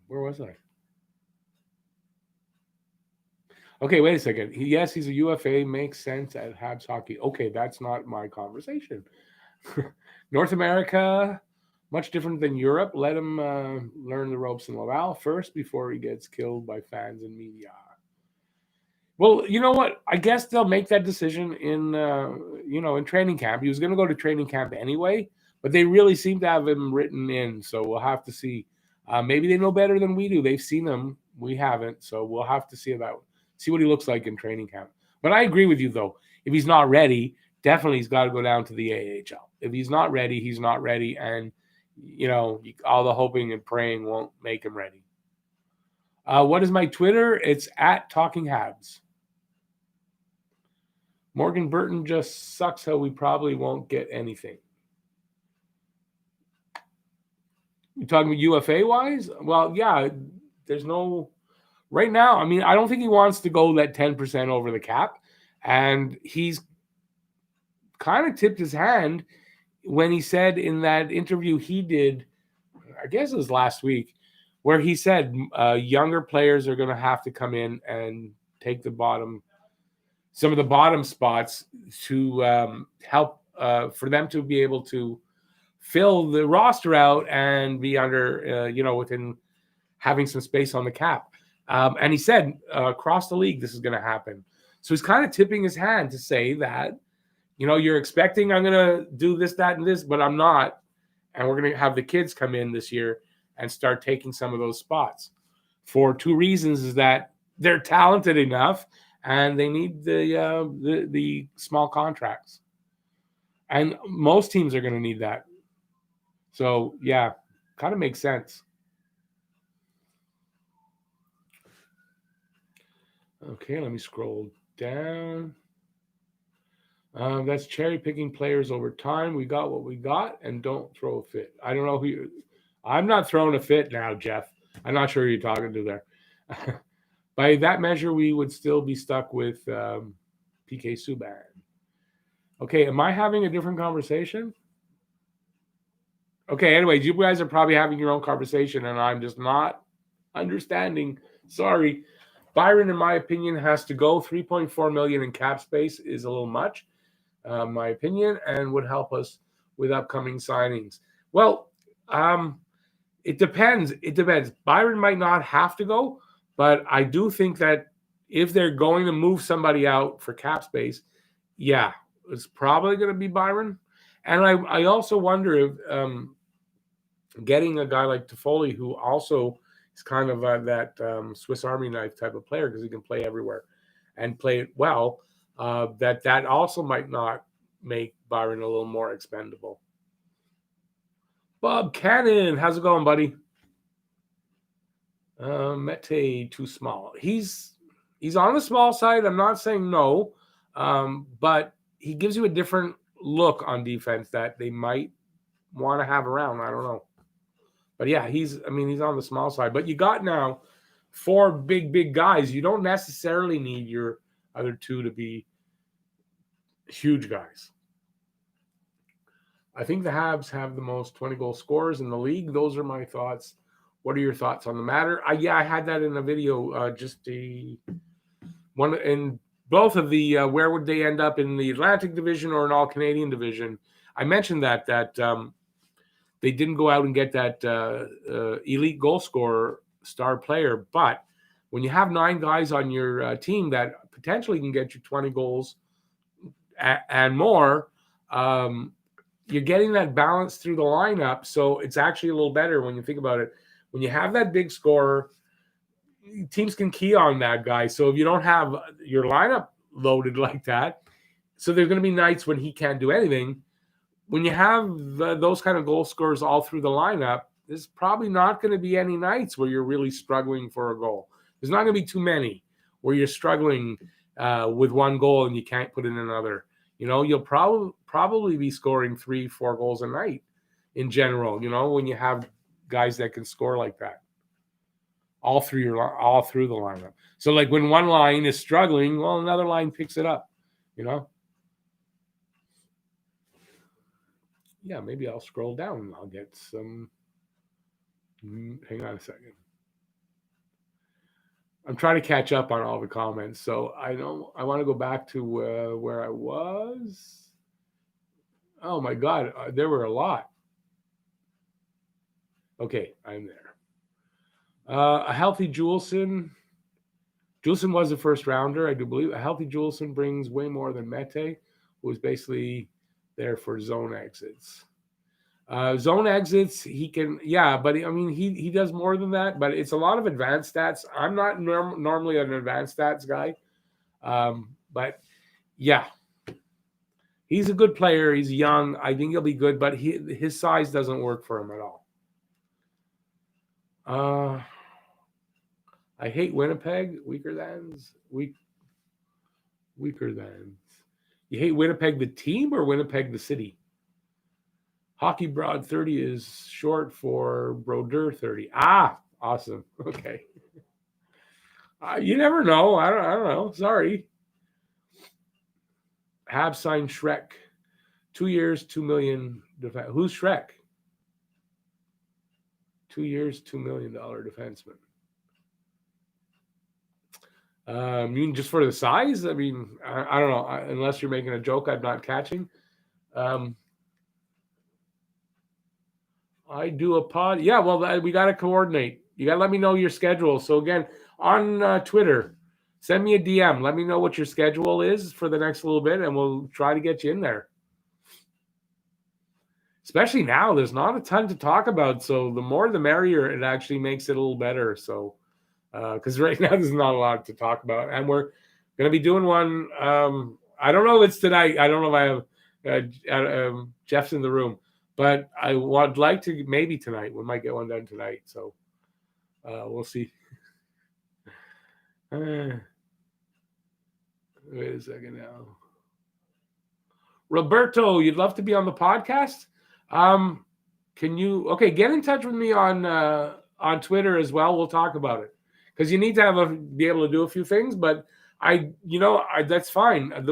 Where was I? Okay, wait a second. Yes, he's a UFA. Makes sense at Habs hockey. Okay, that's not my conversation. North America, much different than Europe. Let him learn the ropes in Laval first before he gets killed by fans and media. Well, you know what? I guess they'll make that decision in training camp. He was going to go to training camp anyway, but they really seem to have him written in. So we'll have to see. Maybe they know better than we do. They've seen him. We haven't. So we'll have to see what he looks like in training camp. But I agree with you, though. If he's not ready, definitely he's got to go down to the AHL. If he's not ready, he's not ready. And, all the hoping and praying won't make him ready. What is my Twitter? It's at Talking Habs. Morgan Burton just sucks how we probably won't get anything. You talking about UFA-wise? Well, yeah, there's no... Right now, I mean, I don't think he wants to go that 10% over the cap. And he's kind of tipped his hand when he said in that interview he did, I guess it was last week, where he said younger players are going to have to come in and take some of the bottom spots to help for them to be able to fill the roster out and be under, within having some space on the cap. And he said across the league, this is going to happen. So he's kind of tipping his hand to say that, you're expecting I'm going to do this, that, and this, but I'm not. And we're going to have the kids come in this year and start taking some of those spots for two reasons: is that they're talented enough and they need the small contracts. And most teams are going to need that. So, yeah, kind of makes sense. Okay, let me scroll down. That's cherry picking players over time. We got what we got, and don't throw a fit. I don't know who I'm not throwing a fit now, Jeff. I'm not sure who you're talking to there. By that measure, we would still be stuck with PK Subban. Okay, am I having a different conversation? Okay, anyways, you guys are probably having your own conversation, and I'm just not understanding. Sorry. Byron, in my opinion, has to go. $3.4 million in cap space is a little much, my opinion, and would help us with upcoming signings. Well, it depends. It depends. Byron might not have to go, but I do think that if they're going to move somebody out for cap space, yeah, it's probably going to be Byron. And I also wonder if getting a guy like Toffoli, who also is kind of that Swiss Army knife type of player because he can play everywhere and play it well, that also might not make Byron a little more expendable. Bob Cannon, how's it going, buddy? Mete, too small. He's on the small side. I'm not saying no, but he gives you a different look on defense that they might want to have around. I don't know. But yeah, he's on the small side. But you got now 4 big guys. You don't necessarily need your other 2 to be huge guys. I think the Habs have the most 20-goal scorers in the league. Those are my thoughts. What are your thoughts on the matter? I had that in a video, just the one in both of the where would they end up in the Atlantic Division or an All-Canadian Division. I mentioned that they didn't go out and get that elite goal scorer star player. But when you have 9 guys on your team that potentially can get you 20 goals and more, you're getting that balance through the lineup. So it's actually a little better when you think about it. When you have that big scorer, teams can key on that guy. So if you don't have your lineup loaded like that, so there's going to be nights when he can't do anything. When you have those kind of goal scorers all through the lineup, there's probably not going to be any nights where you're really struggling for a goal. There's not going to be too many where you're struggling with one goal and you can't put in another. You'll probably be scoring 3-4 goals a night in general, when you have guys that can score like that all through the lineup. So like when one line is struggling, well, another line picks it up, Yeah, maybe I'll scroll down and I'll get some. Hang on a second. I'm trying to catch up on all the comments, so I want to go back to where I was. Oh my God, there were a lot. Okay, I'm there. A healthy Juleson. Juleson was a first rounder, I do believe. A healthy Juleson brings way more than Mete, who was basically there for zone exits. Zone exits, he can, but I mean, he does more than that, but it's a lot of advanced stats. I'm not normally an advanced stats guy, but yeah, he's a good player. He's young. I think he'll be good, but his size doesn't work for him at all. I hate Winnipeg. Weaker thans. You hate Winnipeg the team or Winnipeg the city? Hockey Broad 30 is short for Brodeur 30. Ah, awesome. Okay. You never know. I don't know. Sorry. Habs signed Shrek. 2 years, $2 million. Who's Shrek? 2 years, $2 million defenseman. You mean just for the size? I mean, I don't know. Unless you're making a joke, I'm not catching. I do a pod. Yeah, well, we got to coordinate. You got to let me know your schedule. So again, on Twitter, send me a DM. Let me know what your schedule is for the next little bit, and we'll try to get you in there. Especially now, there's not a ton to talk about. So the more the merrier. It actually makes it a little better. So because right now there's not a lot to talk about. And we're going to be doing one. I don't know if it's tonight. I don't know if I have Jeff's in the room. But I would like to maybe tonight. We might get one done tonight. So we'll see. Wait a second now. Roberto, you'd love to be on the podcast? Can you? Okay, get in touch with me on Twitter as well. We'll talk about it because you need to be able to do a few things. But that's fine. Not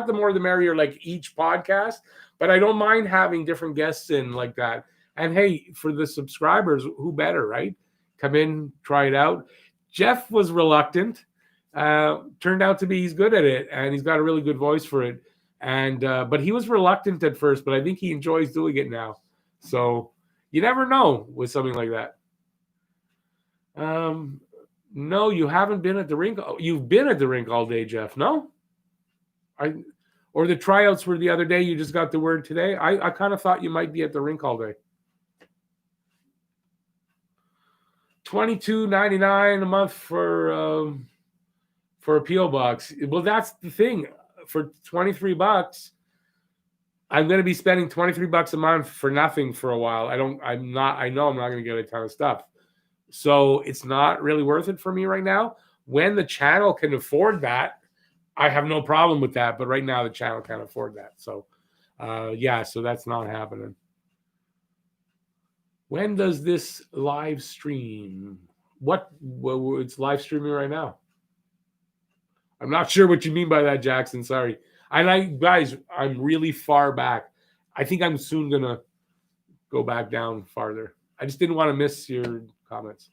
the more the merrier. Like each podcast. But I don't mind having different guests in like that. And hey, for the subscribers, who better, right? Come in, try it out. Jeff was reluctant. Turned out to be he's good at it, and he's got a really good voice for it. And but he was reluctant at first, but I think he enjoys doing it now. So you never know with something like that. No, you haven't been at the rink. You've been at the rink all day, Jeff. No? Or the tryouts were the other day. You just got the word today. I kind of thought you might be at the rink all day. $22.99 a month for a PO box. Well, that's the thing. For $23, I'm going to be spending $23 a month for nothing for a while. I know I'm not going to get a ton of stuff. So it's not really worth it for me right now. When the channel can afford that, I have no problem with that, but right now the channel can't afford that. So, so that's not happening. When does this live stream? It's live streaming right now. I'm not sure what you mean by that, Jackson. Sorry. Guys, I'm really far back. I think I'm soon going to go back down farther. I just didn't want to miss your comments.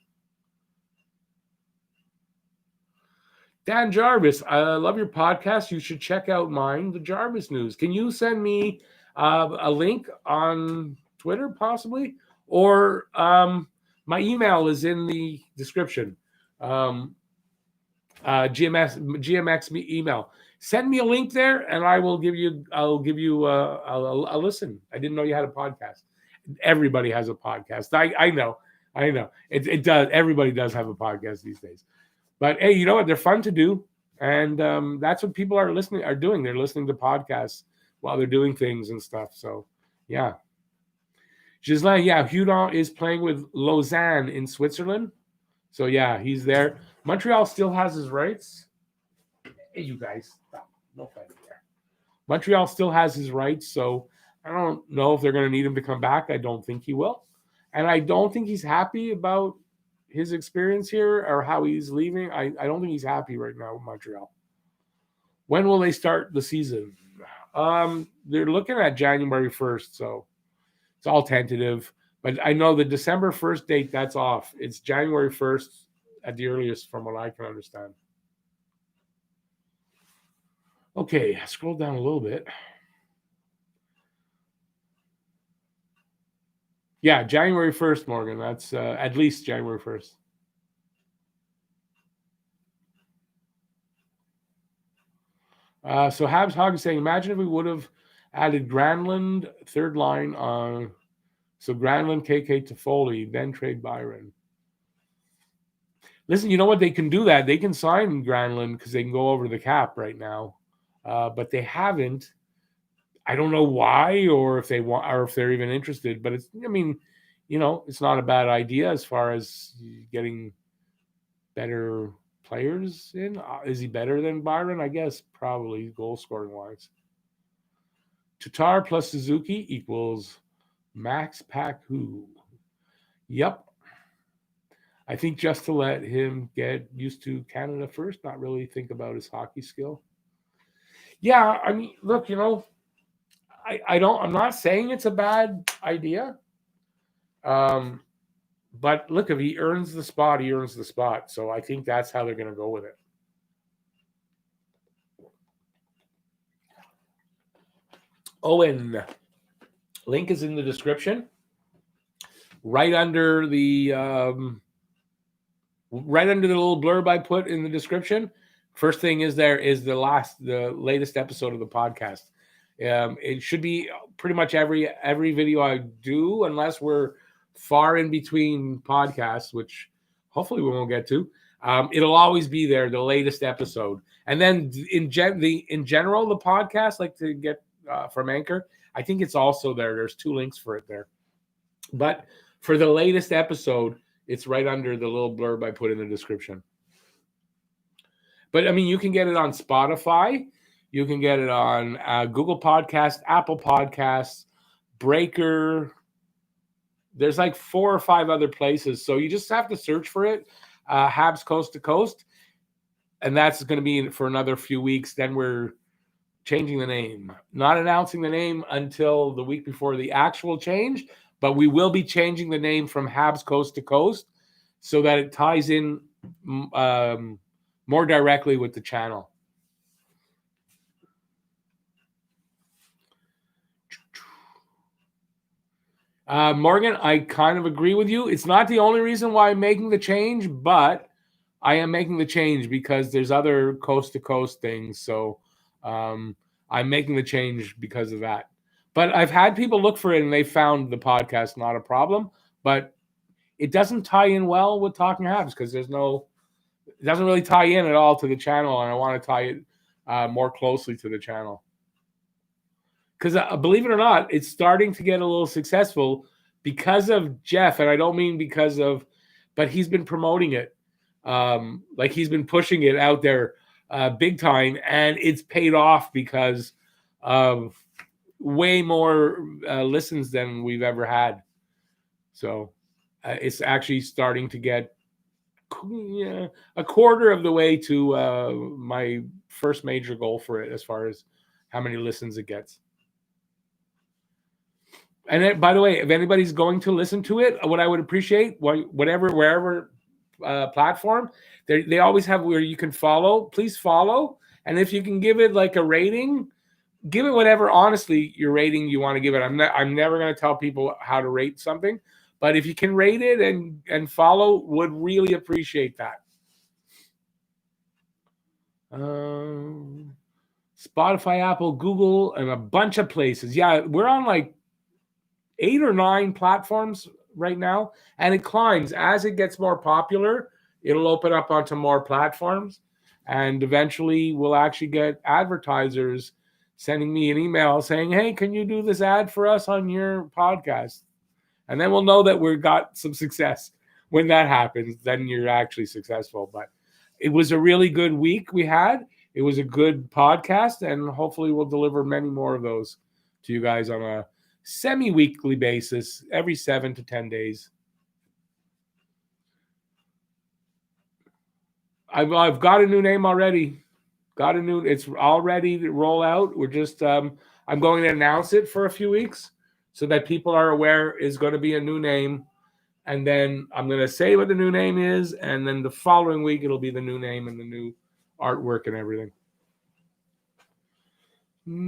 Dan Jarvis, I love your podcast. You should check out mine, The Jarvis News. Can you send me a link on Twitter, possibly? Or my email is in the description. GMX email. Send me a link there, and I'll give you a listen. I didn't know you had a podcast. Everybody has a podcast. I know. It does. Everybody does have a podcast these days. But hey, you know what? They're fun to do, and that's what people are doing. They're listening to podcasts while they're doing things and stuff. So, yeah. Gislain, Hudon is playing with Lausanne in Switzerland. So, yeah, he's there. Montreal still has his rights. Hey, you guys, stop. No fighting there. Montreal still has his rights, so I don't know if they're going to need him to come back. I don't think he will. And I don't think he's happy about his experience here or how he's leaving. I don't think he's happy right now with Montreal. When will they start the season? They're looking at January 1st, so it's all tentative. But I know the December 1st date, that's off. It's January 1st at the earliest, from what I can understand. Okay, scroll down a little bit. Yeah, January 1st, Morgan. That's at least January 1st. So Habs Hog is saying, imagine if we would have added Granlund third line on. So Granlund, KK, Toffoli, then trade Byron. Listen, you know what? They can do that. They can sign Granlund because they can go over the cap right now. But they haven't. I don't know why, or if they want, or if they're even interested. But it's, I mean, it's not a bad idea as far as getting better players in. Is he better than Byron? I guess probably goal scoring wise. Tatar plus Suzuki equals Max Packu. Yep. I think just to let him get used to Canada first, not really think about his hockey skill. Yeah, I mean, look, I'm not saying it's a bad idea. But look, if he earns the spot, he earns the spot. So I think that's how they're going to go with it. Owen, link is in the description. Right under the little blurb I put in the description. First thing is there is the latest episode of the podcast. It should be pretty much every video I do, unless we're far in between podcasts, which hopefully we won't get to. It'll always be there, the latest episode. And then in general, the podcast, like to get from Anchor, I think it's also there. There's 2 links for it there. But for the latest episode, it's right under the little blurb I put in the description. But I mean, you can get it on Spotify. You can get it on Google Podcasts, Apple Podcasts, Breaker. There's like 4 or 5 other places. So you just have to search for it, Habs Coast to Coast. And that's going to be for another few weeks. Then we're changing the name. Not announcing the name until the week before the actual change. But we will be changing the name from Habs Coast to Coast so that it ties in more directly with the channel. Morgan, I kind of agree with you. It's not the only reason why I'm making the change, but I am making the change because there's other coast-to-coast things. So I'm making the change because of that. But I've had people look for it, and they found the podcast not a problem. But it doesn't tie in well with Talking Habs because it doesn't really tie in at all to the channel, and I want to tie it more closely to the channel. Because believe it or not, it's starting to get a little successful because of Jeff. And I don't mean because of, but he's been promoting it. Like he's been pushing it out there big time. And it's paid off because of way more listens than we've ever had. So it's actually starting to get a quarter of the way to my first major goal for it as far as how many listens it gets. And by the way, if anybody's going to listen to it, what I would appreciate, wherever platform, they always have where you can follow. Please follow. And if you can give it like a rating, give it whatever, honestly, your rating you want to give it. I'm never going to tell people how to rate something. But if you can rate it and follow, would really appreciate that. Spotify, Apple, Google, and a bunch of places. Yeah, we're on like 8 or 9 platforms right now, and it climbs. As it gets more popular, it'll open up onto more platforms, and eventually we'll actually get advertisers sending me an email saying, hey, can you do this ad for us on your podcast? And then we'll know that we've got some success. When that happens, then you're actually successful. But it was a really good week we had. it was a good podcast, and hopefully we'll deliver many more of those to you guys on a semi-weekly basis, every 7 to 10 days. I've got a new name already. It's all ready to roll out. We're just I'm going to announce it for a few weeks so that people are aware is going to be a new name. And then I'm going to say what the new name is, and then the following week it'll be the new name and the new artwork and everything.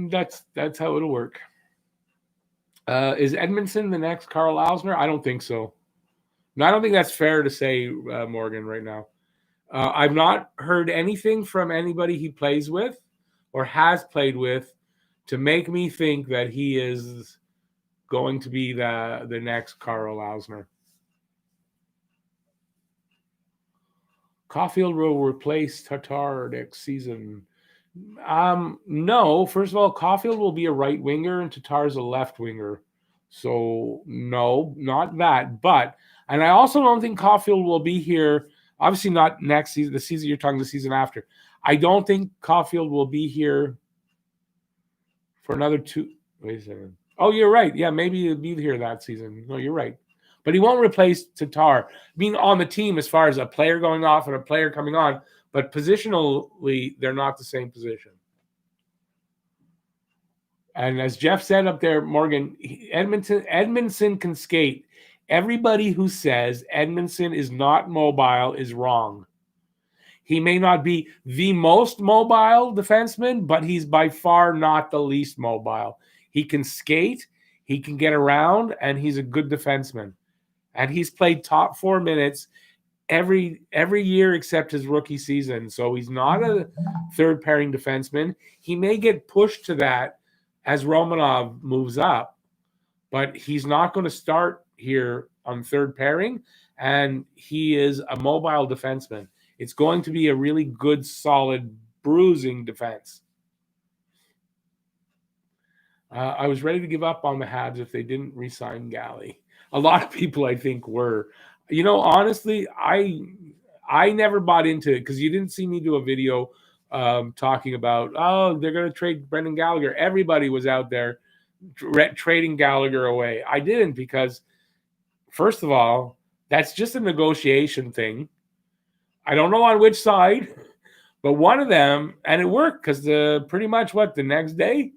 That's how it'll work. Is Edmondson the next Carl Losner? I don't think so. No, I don't think that's fair to say, Morgan, right now. I've not heard anything from anybody he plays with or has played with to make me think that he is going to be the next Carl Losner. Caulfield will replace Tatar next season. No. First of all, Caulfield will be a right winger and Tatar's a left winger. So no, not that. But, and I also don't think Caulfield will be here. Obviously not next season, the season you're talking the season after. I don't think Caulfield will be here for another 2. Wait a second. Oh, you're right. Yeah, maybe he'll be here that season. No, you're right. But he won't replace Tatar being on the team as far as a player going off and a player coming on. But positionally, they're not the same position. And as Jeff said up there, Morgan, Edmondson can skate. Everybody who says Edmondson is not mobile is wrong. He may not be the most mobile defenseman, but he's by far not the least mobile. He can skate, he can get around, and he's a good defenseman. And he's played top 4 minutes every year except his rookie season. So he's not a third pairing defenseman. He may get pushed to that as Romanov moves up, but he's not going to start here on third pairing, and he is a mobile defenseman. It's going to be a really good, solid, bruising defense. I was ready to give up on the Habs if they didn't re-sign Galley. A lot of people, I think, were. You know, honestly, I never bought into it because you didn't see me do a video talking about, oh, they're going to trade Brendan Gallagher. Everybody was out there trading Gallagher away. I didn't because, first of all, that's just a negotiation thing. I don't know on which side, but one of them, and it worked because pretty much the next day,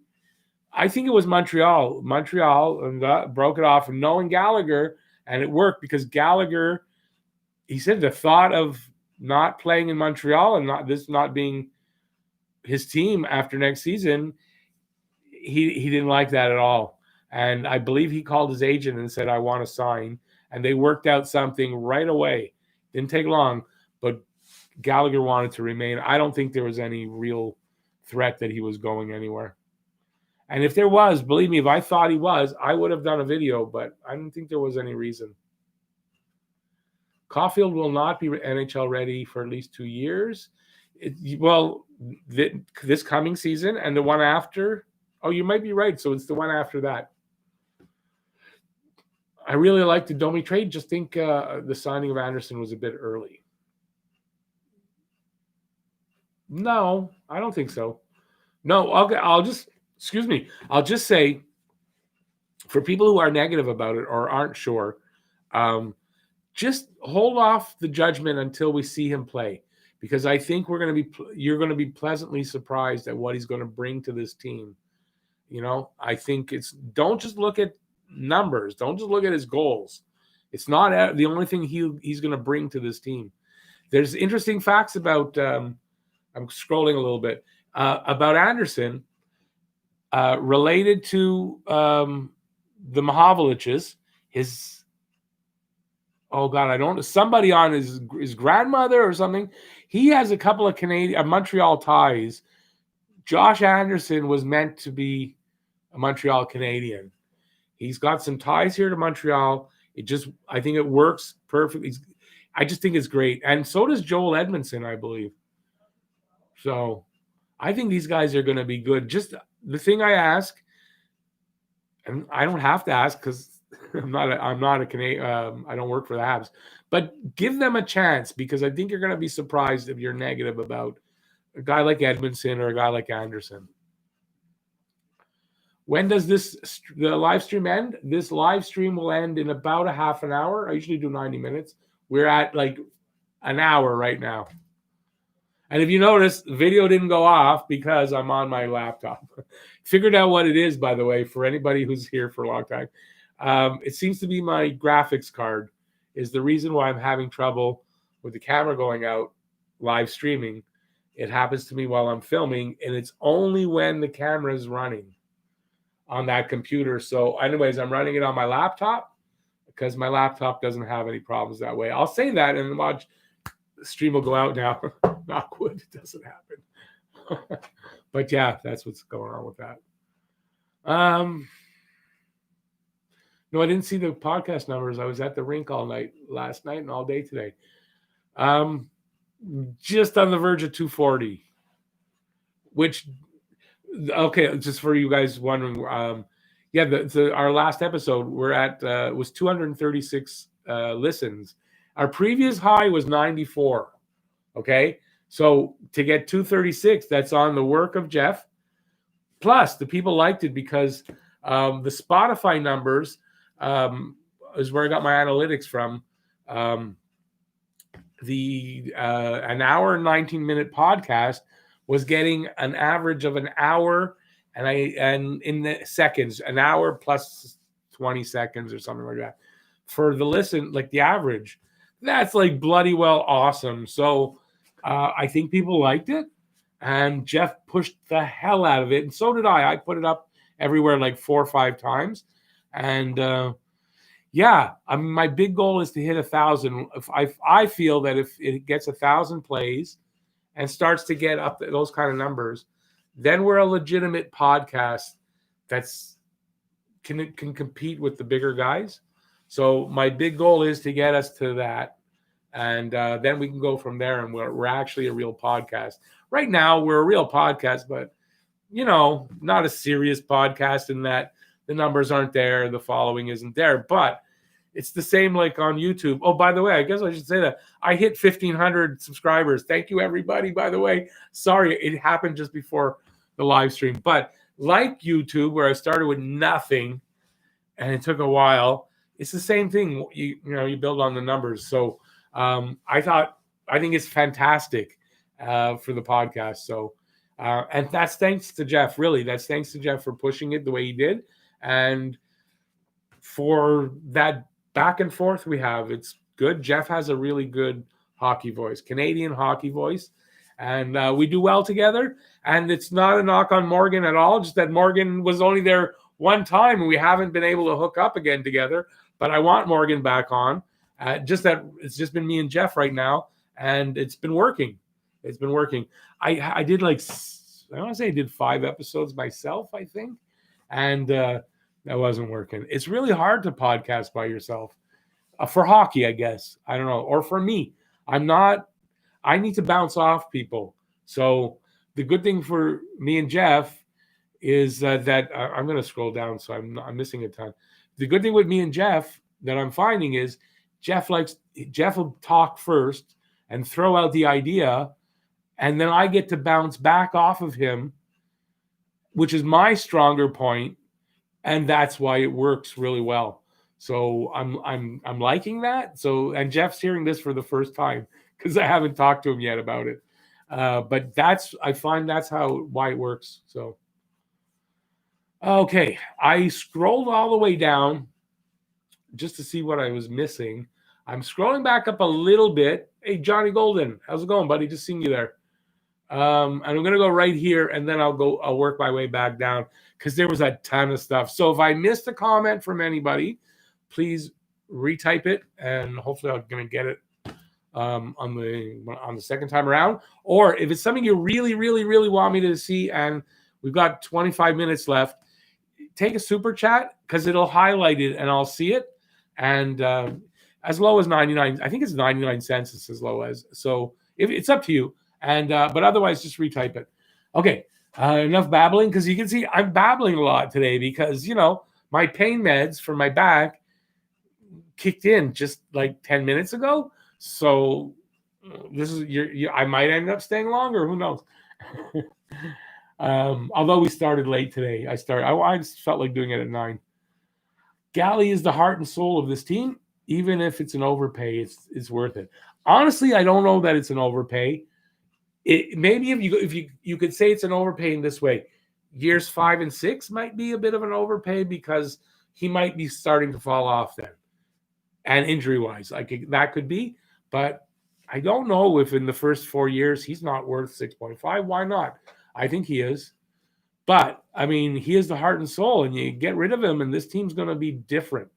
I think it was Montreal and broke it off and knowing Gallagher, and it worked because Gallagher, he said the thought of not playing in Montreal and not being his team after next season, he didn't like that at all. And I believe he called his agent and said, I want to sign. And they worked out something right away. Didn't take long, but Gallagher wanted to remain. I don't think there was any real threat that he was going anywhere. And if there was, believe me, if I thought he was, I would have done a video, but I don't think there was any reason. Caulfield will not be NHL ready for at least 2 years. This coming season and the one after. Oh, you might be right. So it's the one after that. I really like the Domi trade. Just think the signing of Anderson was a bit early. No, I don't think so. No, I'll just say, for people who are negative about it or aren't sure, just hold off the judgment until we see him play, because I think you're going to be pleasantly surprised at what he's going to bring to this team. You know, I think don't just look at numbers. Don't just look at his goals. It's not the only thing he's going to bring to this team. There's interesting facts about, I'm scrolling a little bit, about Anderson, related to the Mahavliches, somebody on his grandmother or something. He has a couple of Montreal ties. Josh Anderson was meant to be a Montreal Canadian. He's got some ties here to Montreal. I think it works perfectly. I just think it's great. And so does Joel Edmondson, I believe. So I think these guys are going to be good. Just the thing I ask, and I don't have to ask because I'm not a Canadian. I don't work for the Habs, but give them a chance, because I think you're going to be surprised if you're negative about a guy like Edmondson or a guy like Anderson. When does the live stream end? This live stream will end in about a half an hour. I usually do 90 minutes. We're at like an hour right now. And if you notice, the video didn't go off because I'm on my laptop. Figured out what it is, by the way, for anybody who's here for a long time. It seems to be my graphics card is the reason why I'm having trouble with the camera going out live streaming. It happens to me while I'm filming, and it's only when the camera is running on that computer. So anyways, I'm running it on my laptop because my laptop doesn't have any problems that way. I'll say that and watch the stream will go out now. Knock wood, it doesn't happen. But yeah, that's what's going on with that. No, I didn't see the podcast numbers. I was at the rink all night last night and all day today. Just on the verge of 240, which, okay, just for you guys wondering, our last episode we're at was 236 listens. Our previous high was 94. Okay, so to get 236, that's on the work of Jeff. Plus, the people liked it because the Spotify numbers is where I got my analytics from. An hour and 19-minute podcast was getting an average of an hour and in the seconds, an hour plus 20 seconds or something like that for the listen, like the average. That's like bloody well awesome. So I think people liked it, and Jeff pushed the hell out of it, and so did I. I put it up everywhere like 4 or 5 times, and my big goal is to hit 1,000. If I feel that if it gets 1,000 plays and starts to get up to those kind of numbers, then we're a legitimate podcast that's can compete with the bigger guys. So my big goal is to get us to that, and then we can go from there. And we're actually a real podcast. Right now, we're a real podcast, but not a serious podcast in that the numbers aren't there, the following isn't there. But it's the same like on YouTube. Oh, by the way, I guess I should say that I hit 1,500 subscribers. Thank you, everybody. By the way, sorry, it happened just before the live stream. But like YouTube, where I started with nothing, and it took a while, it's the same thing. You build on the numbers. So I think it's fantastic for the podcast. So and that's thanks to Jeff. Really, that's thanks to Jeff for pushing it the way he did, and for that back and forth we have. It's good. Jeff has a really good hockey voice, Canadian hockey voice, and we do well together. And it's not a knock on Morgan at all, just that Morgan was only there one time and we haven't been able to hook up again together. But I want Morgan back on. Just that it's just been me and Jeff right now, and it's been working. It's been working. I did I want to say I did 5 episodes myself, I think, and that wasn't working. It's really hard to podcast by yourself for hockey, I guess. I don't know, or for me, I need to bounce off people. So the good thing for me and Jeff is that I'm going to scroll down, so I'm missing a ton. The good thing with me and Jeff that I'm finding is Jeff will talk first and throw out the idea, and then I get to bounce back off of him, which is my stronger point, and that's why it works really well. So I'm liking that. So, and Jeff's hearing this for the first time because I haven't talked to him yet about it. But I find that's why it works. So, okay, I scrolled all the way down just to see what I was missing. I'm scrolling back up a little bit. Hey, Johnny Golden, how's it going, buddy? Just seeing you there. And I'm going to go right here, and then I'll work my way back down because there was a ton of stuff. So if I missed a comment from anybody, please retype it, and hopefully I'm going to get it on the second time around. Or if it's something you really, really, really want me to see, and we've got 25 minutes left, take a super chat because it'll highlight it, and I'll see it. And as low as 99, I think it's 99 cents. It's as low as. So if it's up to you. And but otherwise, just retype it. Okay, enough babbling, because you can see I'm babbling a lot today because my pain meds for my back kicked in just like 10 minutes ago. So this is I might end up staying longer. Who knows? Although we started late today, I just felt like doing it at 9. Galley is the heart and soul of this team. Even if it's an overpay, it's worth it. Honestly, I don't know that it's an overpay. Maybe if you could say it's an overpay in this way, years 5 and 6 might be a bit of an overpay because he might be starting to fall off then, and injury wise, like that could be. But I don't know if in the first 4 years he's not worth 6.5. Why not? I think he is. But I mean, he is the heart and soul, and you get rid of him, and this team's going to be different.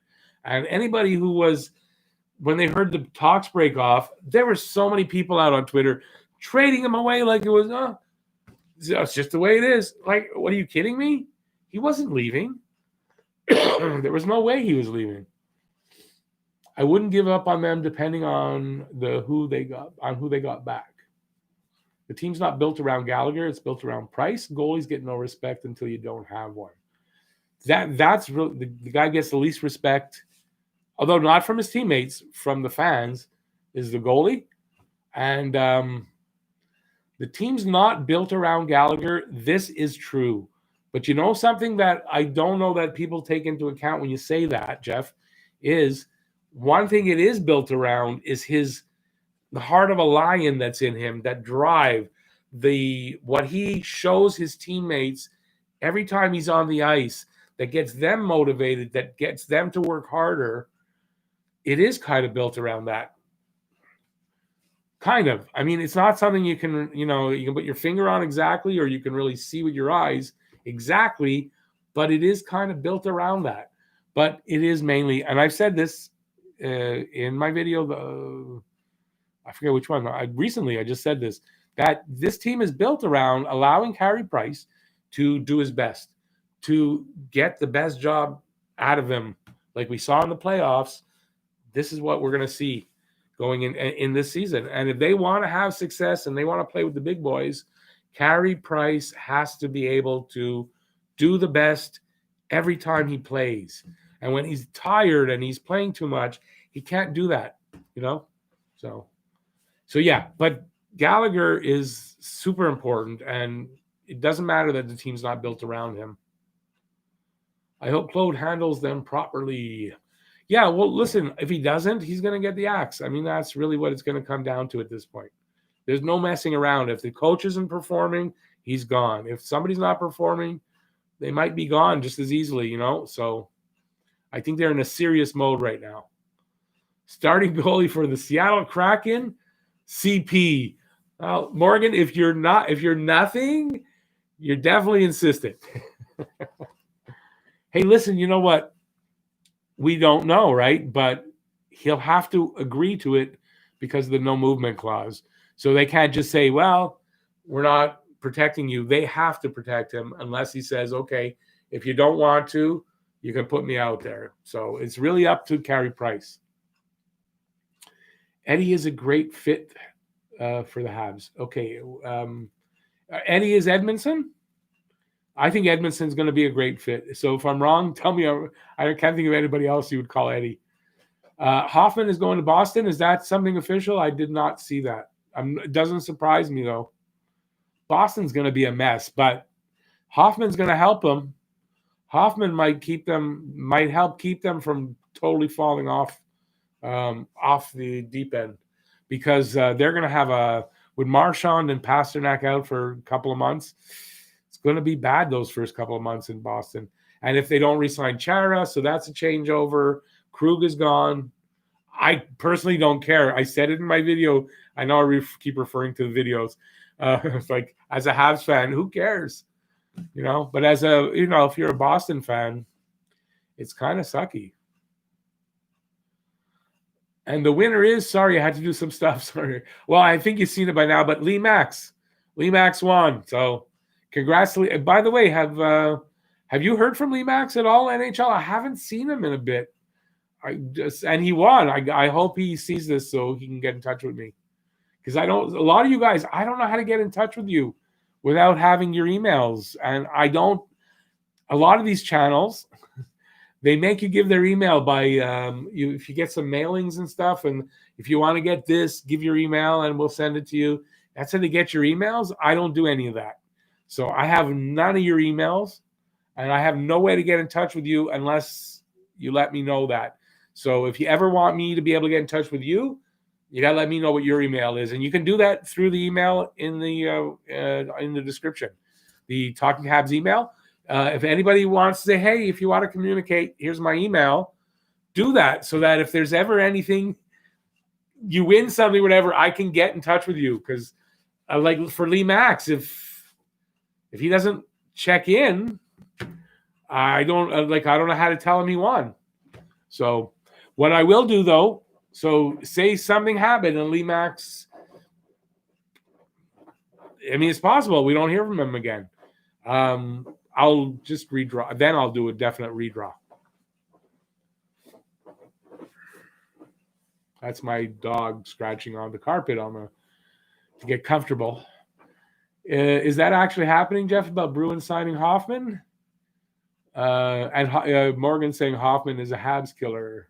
And anybody who was, when they heard the talks break off, there were so many people out on Twitter trading him away like it was, it's just the way it is. Like, what are you kidding me? He wasn't leaving. There was no way he was leaving. I wouldn't give up on them depending on who they got back. The team's not built around Gallagher. It's built around Price. Goalies get no respect until you don't have one. That's really the guy gets the least respect, although not from his teammates, from the fans, is the goalie. And the team's not built around Gallagher. This is true. But you know something that I don't know that people take into account when you say that, Jeff, is one thing it is built around is the heart of a lion that's in him, that drive, what he shows his teammates every time he's on the ice, that gets them motivated, that gets them to work harder. It is kind of built around that. Kind of. I mean, it's not something you can put your finger on exactly, or you can really see with your eyes exactly, but it is kind of built around that. But it is mainly, and I've said this in my video, I forget which one. I just said this, that this team is built around allowing Carey Price to do his best, to get the best job out of him. Like we saw in the playoffs, this is what we're going to see going in this season. And if they want to have success and they want to play with the big boys, Carey Price has to be able to do the best every time he plays. And when he's tired and he's playing too much, he can't do that, So yeah, but Gallagher is super important, and it doesn't matter that the team's not built around him. I hope Claude handles them properly. Yeah, well, listen, if he doesn't, he's going to get the axe. I mean, that's really what it's going to come down to at this point. There's no messing around. If the coach isn't performing, he's gone. If somebody's not performing, they might be gone just as easily, So I think they're in a serious mode right now. Starting goalie for the Seattle Kraken, CP. Well, Morgan, if you're nothing, you're definitely insistent. Hey, listen, you know what? We don't know, right? But he'll have to agree to it because of the no movement clause. So they can't just say, well, we're not protecting you. They have to protect him unless he says, okay, if you don't want to, you can put me out there. So it's really up to Carey Price. Eddie is a great fit for the Habs. Okay. Eddie is Edmondson? I think Edmondson's going to be a great fit. So if I'm wrong, tell me. I can't think of anybody else you would call Eddie. Hoffman is going to Boston. Is that something official? I did not see that. It doesn't surprise me, though. Boston's going to be a mess, but Hoffman's going to help them. Hoffman might help keep them from totally falling off the deep end, because they're going to have with Marchand and Pasternak out for a couple of months. It's going to be bad those first couple of months in Boston. And if they don't re-sign Chara, so that's a changeover. Krug is gone. I personally don't care. I said it in my video. I know I keep referring to the videos. It's like, as a Habs fan, who cares? But as if you're a Boston fan, it's kind of sucky. And the winner is, sorry, I had to do some stuff. Sorry. Well, I think you've seen it by now, but Lee Max won. So congrats. By the way, have you heard from Lee Max at all, NHL? I haven't seen him in a bit. And he won. I hope he sees this so he can get in touch with me. Because a lot of you guys, I don't know how to get in touch with you without having your emails. And a lot of these channels, they make you give their email by if you get some mailings and stuff, and if you want to get this, give your email and we'll send it to you. That's how they get your emails. I don't do any of that. So I have none of your emails, and I have no way to get in touch with you unless you let me know that. So if you ever want me to be able to get in touch with you, you got to let me know what your email is. And you can do that through the email in the description, the Talking Habs email. If anybody wants to say, hey, if you want to communicate, here's my email, do that so that if there's ever anything, you win something, whatever, I can get in touch with you. Because like for Lee Max, if he doesn't check in, I don't know how to tell him he won. So what I will do though, so say something happened and Lee Max, I mean, it's possible we don't hear from him again. I'll just redraw. Then I'll do a definite redraw. That's my dog scratching on the carpet to get comfortable. Is that actually happening, Jeff, about Bruins signing Hoffman? And Morgan saying Hoffman is a Habs killer.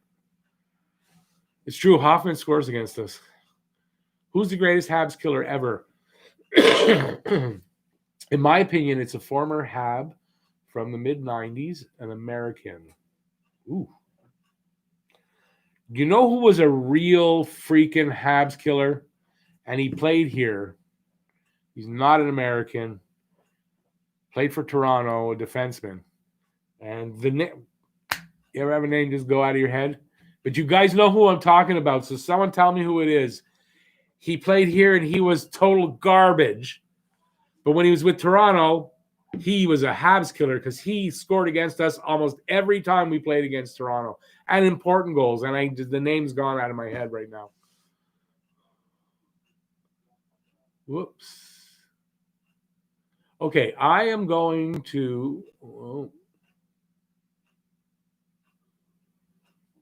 It's true. Hoffman scores against us. Who's the greatest Habs killer ever? In my opinion, it's a former Hab from the mid-90s, an American. Ooh. You know who was a real freaking Habs killer? And he played here. He's not an American. Played for Toronto, a defenseman. And you ever have a name just go out of your head? But you guys know who I'm talking about, so someone tell me who it is. He played here, and he was total garbage. But when he was with Toronto, he was a Habs killer because he scored against us almost every time we played against Toronto. And important goals. And the name's gone out of my head right now. Whoops. Okay, I am going to...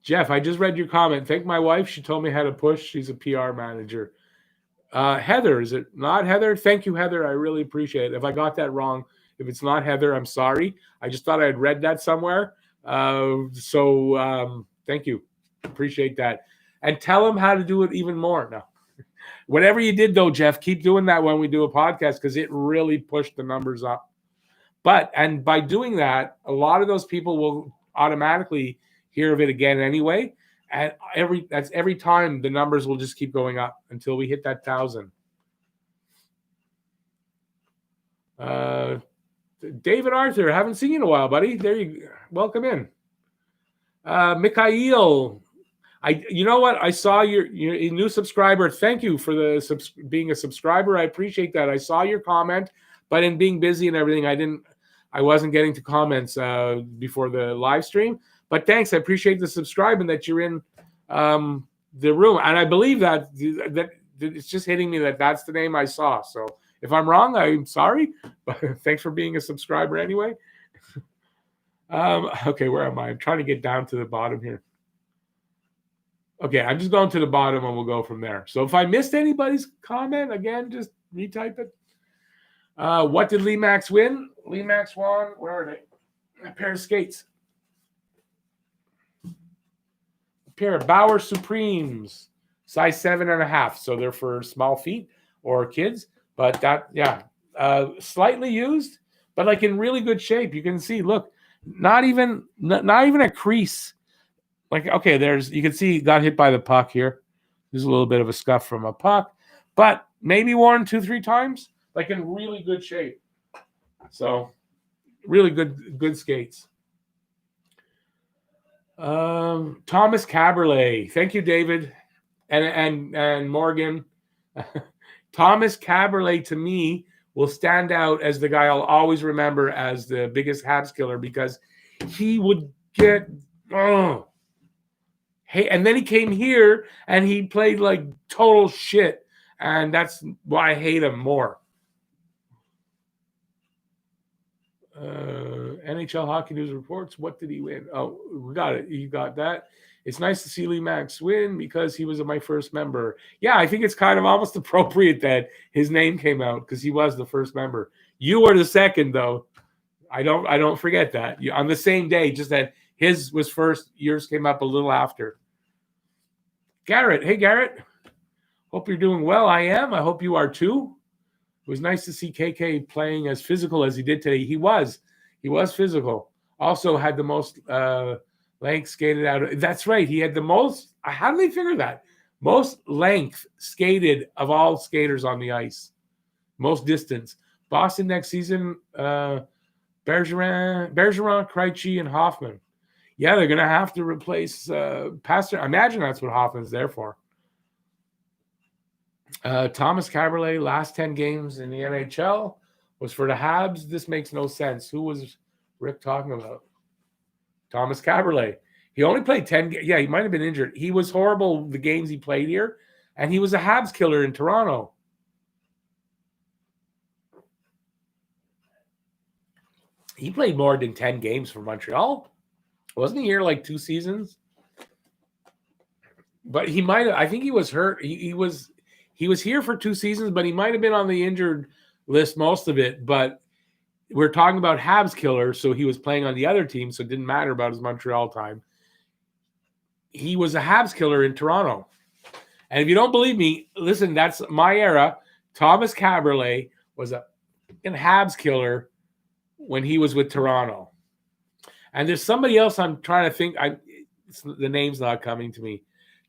Jeff, I just read your comment. Thank my wife. She told me how to push. She's a PR manager. Heather, is it not Heather? Thank you, Heather. I really appreciate it. If I got that wrong, if it's not Heather, I'm sorry. I just thought I had read that somewhere. So thank you. Appreciate that. And tell them how to do it even more. No. Whatever you did, though, Jeff, keep doing that when we do a podcast because it really pushed the numbers up. And by doing that, a lot of those people will automatically hear of it again anyway. And every time the numbers will just keep going up until we hit that 1,000. David Arthur, haven't seen you in a while, buddy. There you go. Welcome in. Mikhail, you know what? I saw your new subscriber. Thank you for being a subscriber. I appreciate that. I saw your comment, but in being busy and everything, I wasn't getting to comments before the live stream. But thanks. I appreciate the subscribing that you're in the room. And I believe that it's just hitting me that's the name I saw. So if I'm wrong, I'm sorry. But thanks for being a subscriber anyway. Okay, where am I? I'm trying to get down to the bottom here. Okay, I'm just going to the bottom and we'll go from there. So if I missed anybody's comment, again, just retype it. What did Lee Max win? Lee Max won, where are they? A pair of skates. Pair of Bauer Supremes, size 7.5. So they're for small feet or kids. But slightly used, but like in really good shape. You can see, look, not even a crease. Like, okay, you can see got hit by the puck here. There's a little bit of a scuff from a puck, but maybe worn 2-3 times, like in really good shape. So really good skates. Thomas Caberlet. Thank you, David. And Morgan. Thomas Caberlet to me will stand out as the guy I'll always remember as the biggest Habs killer because he would get hey, and then he came here and he played like total shit, and that's why I hate him more. NHL Hockey News reports. What did he win? Oh, we got it. You got that. It's nice to see Lee Max win because he was my first member. Yeah, I think it's kind of almost appropriate that his name came out because he was the first member. You were the second, though. I don't forget that. On the same day, just that his was first, yours came up a little after. Garrett. Hey, Garrett. Hope you're doing well. I am. I hope you are too. It was nice to see KK playing as physical as he did today. He was physical. Also had the most length skated out. That's right. He had the most. How did they figure that? Most length skated of all skaters on the ice. Most distance. Boston next season, Bergeron, Krejci, and Hoffman. Yeah, they're going to have to replace Pastor. I imagine that's what Hoffman's there for. Thomas Caberlet, last 10 games in the NHL was for the Habs. This makes no sense. Who was Rick talking about? Thomas Caberlet. He only played 10 games. Yeah, he might have been injured. He was horrible the games he played here, and he was a Habs killer in Toronto. He played more than 10 games for Montreal. Wasn't he here like 2 seasons? But he might have. I think he was hurt. He was here for 2 seasons, but he might have been on the injured list most of it. But we're talking about Habs killer, so he was playing on the other team, so it didn't matter about his Montreal time. He was a Habs killer in Toronto. And if you don't believe me, listen, that's my era. Thomas Caberlet was a Habs killer when he was with Toronto. And there's somebody else I'm trying to think. The name's not coming to me.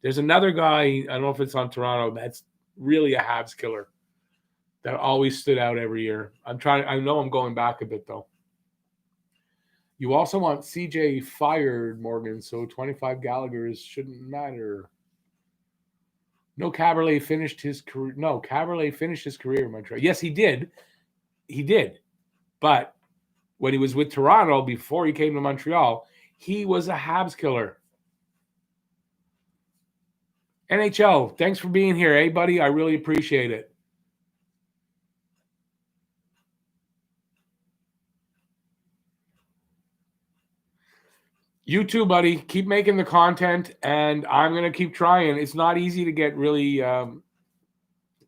There's another guy, I don't know if it's on Toronto, that's really a Habs killer that always stood out every year. I know I'm going back a bit, though. You also want CJ fired, Morgan, so 25 Gallaghers shouldn't matter. No, Caberlet finished his career. No, Caberlet finished his career in Montreal. Yes, he did. He did. But when he was with Toronto, before he came to Montreal, he was a Habs killer. NHL, thanks for being here, eh, buddy? I really appreciate it. You too, buddy. Keep making the content, and I'm going to keep trying. It's not easy to get really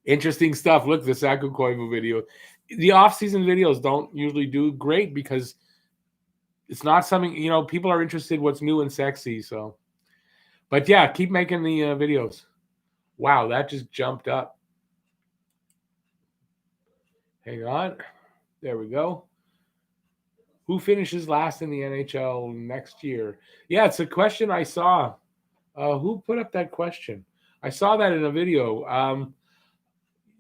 interesting stuff. Look, the Saku Koivu video. The off-season videos don't usually do great because it's not something, people are interested in what's new and sexy. So, but yeah, keep making the videos. Wow, that just jumped up. Hang on. There we go. Who finishes last in the NHL next year? Yeah, it's a question I saw. Who put up that question? I saw that in a video.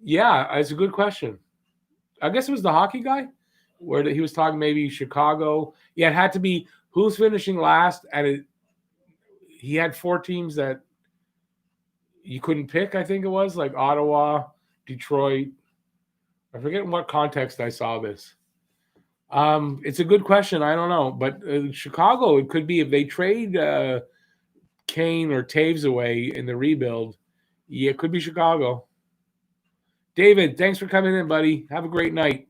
Yeah, it's a good question. I guess it was the hockey guy where he was talking maybe Chicago. Yeah, it had to be who's finishing last. And he had 4 teams that you couldn't pick, I think it was, like Ottawa, Detroit. I forget in what context I saw this. It's a good question. I don't know. But Chicago, it could be if they trade Kane or Taves away in the rebuild. Yeah, it could be Chicago. David, thanks for coming in, buddy. Have a great night.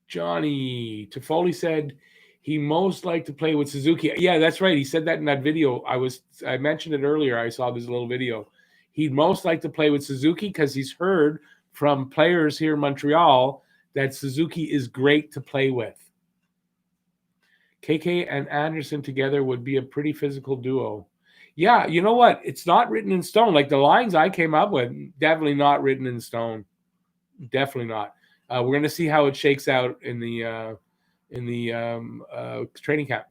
Johnny Toffoli said he most liked to play with Suzuki. Yeah, that's right. He said that in that video. I mentioned it earlier. I saw this little video. He'd most like to play with Suzuki because he's heard from players here in Montreal that Suzuki is great to play with. KK and Anderson together would be a pretty physical duo. Yeah, you know what? It's not written in stone. Like the lines I came up with, definitely not written in stone. Definitely not. We're going to see how it shakes out in the training camp.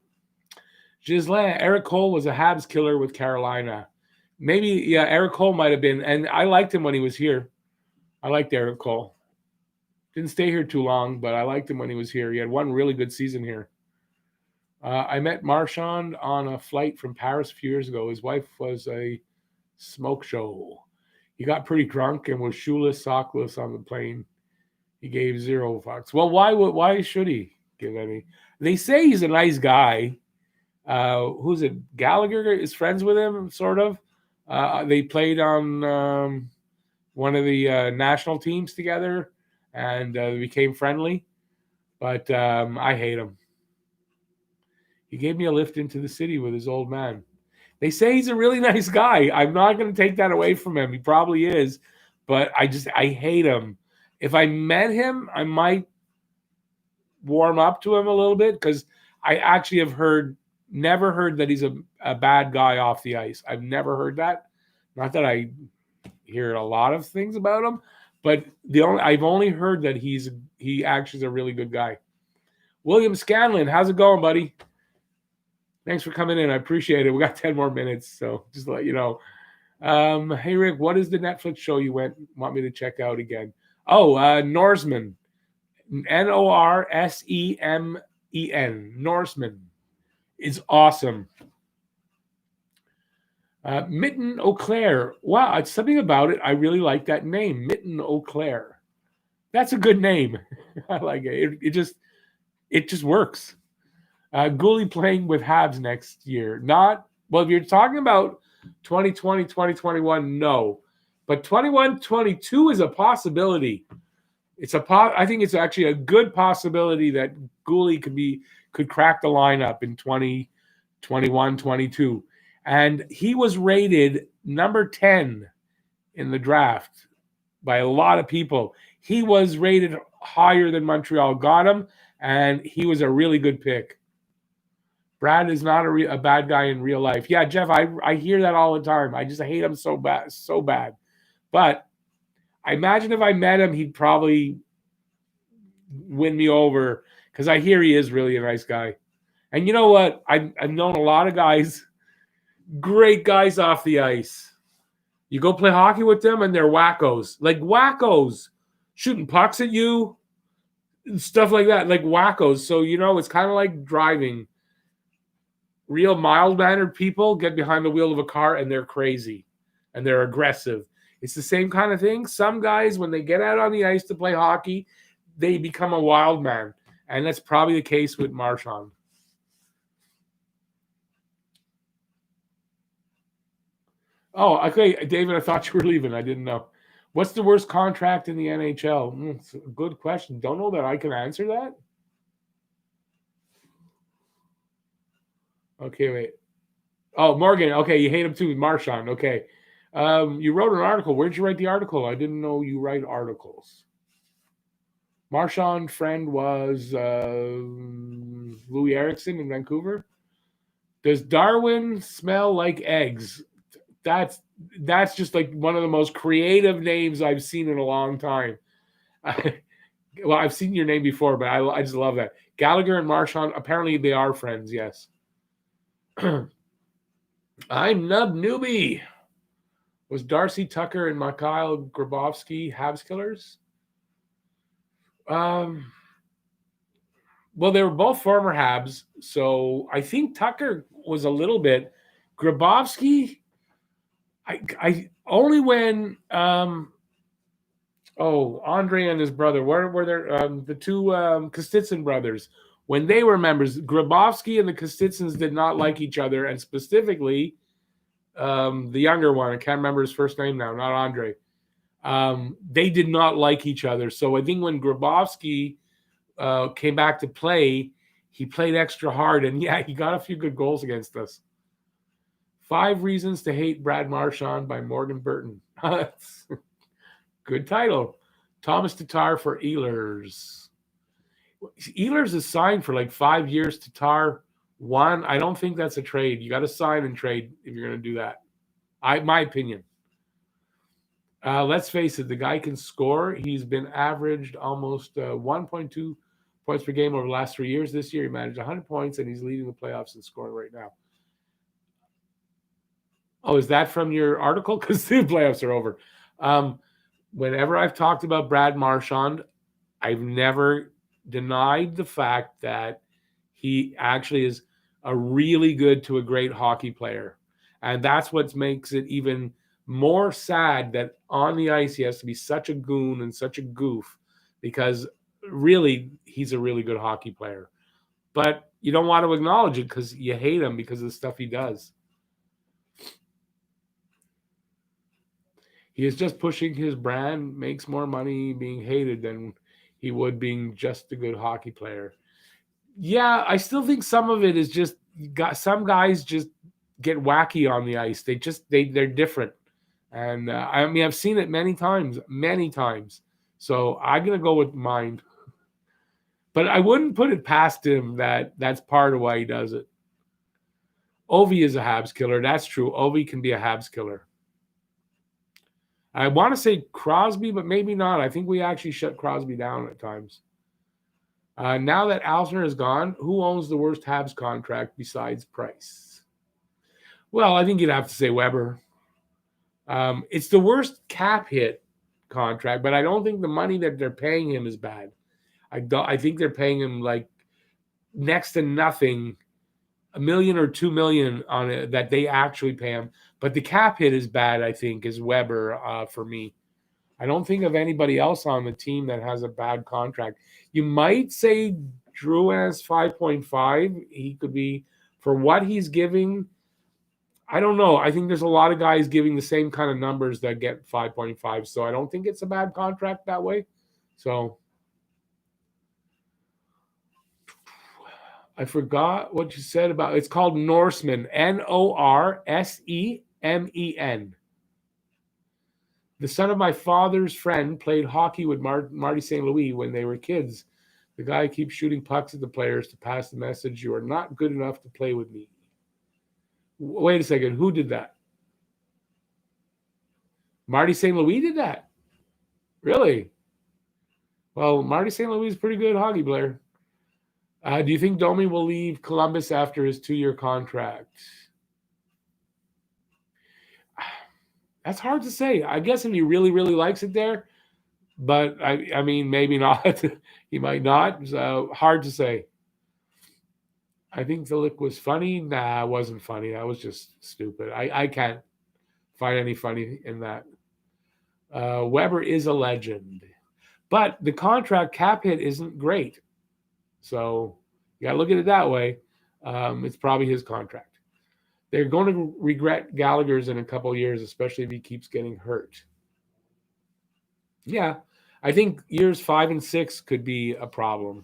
Ghislain, Eric Cole was a Habs killer with Carolina. Maybe, yeah, Eric Cole might have been. And I liked him when he was here. I liked Eric Cole. Didn't stay here too long, but I liked him when he was here. He had one really good season here. I met Marchand on a flight from Paris a few years ago. His wife was a smoke show. He got pretty drunk and was shoeless, sockless on the plane. He gave 0 fucks. Well, why should he give any? They say he's a nice guy. Who's it? Gallagher is friends with him, sort of. They played on one of the national teams together, and became friendly. But I hate him. He gave me a lift into the city with his old man. They say he's a really nice guy. I'm not going to take that away from him. He probably is. But I hate him. If I met him, I might warm up to him a little bit because I actually have never heard that he's a bad guy off the ice. I've never heard that. Not that I hear a lot of things about him, but I've only heard that he actually is a really good guy. William Scanlon, how's it going, buddy? Thanks for coming in. I appreciate it. We got 10 more minutes, so just to let you know. Hey Rick, what is the Netflix show you want me to check out again? Oh, Norseman. Norsemen. Norseman is awesome. Mitten O'Clair. Wow, it's something about it. I really like that name, Mitten O'Clair. That's a good name. I like it. It just works. Gooley playing with Habs next year. Not well. If you're talking about 2020, 2021, no, but 21, 22 is a possibility. I think it's actually a good possibility that Gooley could crack the lineup in 2021, 22. And he was rated number 10 in the draft by a lot of people. He was rated higher than Montreal got him, and he was a really good pick. Brad is not a bad guy in real life. Yeah, Jeff, I hear that all the time. I just hate him so bad. But I imagine if I met him, he'd probably win me over because I hear he is really a nice guy. And you know what? I've known a lot of guys, great guys off the ice. You go play hockey with them and they're wackos. Like wackos. Shooting pucks at you and stuff like that. Like wackos. So, it's kind of like driving. Real mild-mannered people get behind the wheel of a car and they're crazy and they're aggressive. It's the same kind of thing. Some guys, when they get out on the ice to play hockey, they become a wild man. And that's probably the case with Marchand. Oh, okay, David, I thought you were leaving. I didn't know. What's the worst contract in the NHL? It's a good question. Don't know that I can answer that. Okay, wait. Oh, Morgan. Okay, you hate him too, Marchand. Okay. You wrote an article. Where'd you write the article? I didn't know you write articles. Marchand friend was Louis Erickson in Vancouver. Does Darwin smell like eggs? That's just like one of the most creative names I've seen in a long time. Well, I've seen your name before, but I just love that. Gallagher and Marchand, apparently they are friends, yes. I'm Nub Newbie. Was Darcy Tucker and Mikhail Grabovski Habs killers? Well, they were both former Habs, so I think Tucker was a little bit. Grabovski, I only when Andre and his brother, where were there the two Kostitsyn brothers, when they were members, Grabovski and the Kostitsins did not like each other, and specifically the younger one, I can't remember his first name now, not Andre. They did not like each other. So I think when Grabovski came back to play, he played extra hard, and yeah, he got a few good goals against us. 5 Reasons to Hate Brad Marchand by Morgan Burton. Good title. Thomas Tatar for Ehlers. Ehlers is signed for like 5 years. Tatar 1. I don't think that's a trade. You got to sign and trade if you're going to do that. My opinion. Let's face it, the guy can score. He's been averaged almost 1.2 points per game over the last 3 years. This year, he managed 100 points, and he's leading the playoffs in scoring right now. Oh, is that from your article? Because the playoffs are over. Whenever I've talked about Brad Marchand, I've never denied the fact that he actually is a really good to a great hockey player. And that's what makes it even more sad that on the ice he has to be such a goon and such a goof, because really he's a really good hockey player. But you don't want to acknowledge it because you hate him because of the stuff he does. He is just pushing his brand, makes more money being hated than he would being just a good hockey player. Yeah, I still think some of it is just some guys just get wacky on the ice. They're different. And I've seen it many times. So I'm going to go with mine. But I wouldn't put it past him that that's part of why he does it. Ovi is a Habs killer. That's true. Ovi can be a Habs killer. I want to say Crosby, but maybe not. I think we actually shut Crosby down at times. Now that Losner is gone, who owns the worst Habs contract besides Price? Well, I think you'd have to say Weber. It's the worst cap hit contract, but I don't think the money that they're paying him is bad. I think they're paying him like next to nothing, $1 million or $2 million on it that they actually pay him. But the cap hit is bad, I think, is Weber for me. I don't think of anybody else on the team that has a bad contract. You might say Drew has 5.5. He could be, for what he's giving, I don't know. I think there's a lot of guys giving the same kind of numbers that get 5.5. So I don't think it's a bad contract that way. So I forgot what you said about it's called Norseman, Norsemen. The son of my father's friend played hockey with Marty St. Louis when they were kids. The guy keeps shooting pucks at the players to pass the message, you are not good enough to play with me. Wait a second. Who did that? Marty St. Louis did that? Really? Well, Marty St. Louis is a pretty good hockey player. Do you think Domi will leave Columbus after his 2-year contract? That's hard to say. I guess if he really, really likes it there, but I mean, maybe not. He might not. So hard to say. I think the lick was funny. Nah, it wasn't funny. That was just stupid. I can't find any funny in that. Weber is a legend, but the contract cap hit isn't great. So you got to look at it that way. It's probably his contract. They're going to regret Gallagher's in a couple of years, especially if he keeps getting hurt. Yeah, I think years 5 and 6 could be a problem.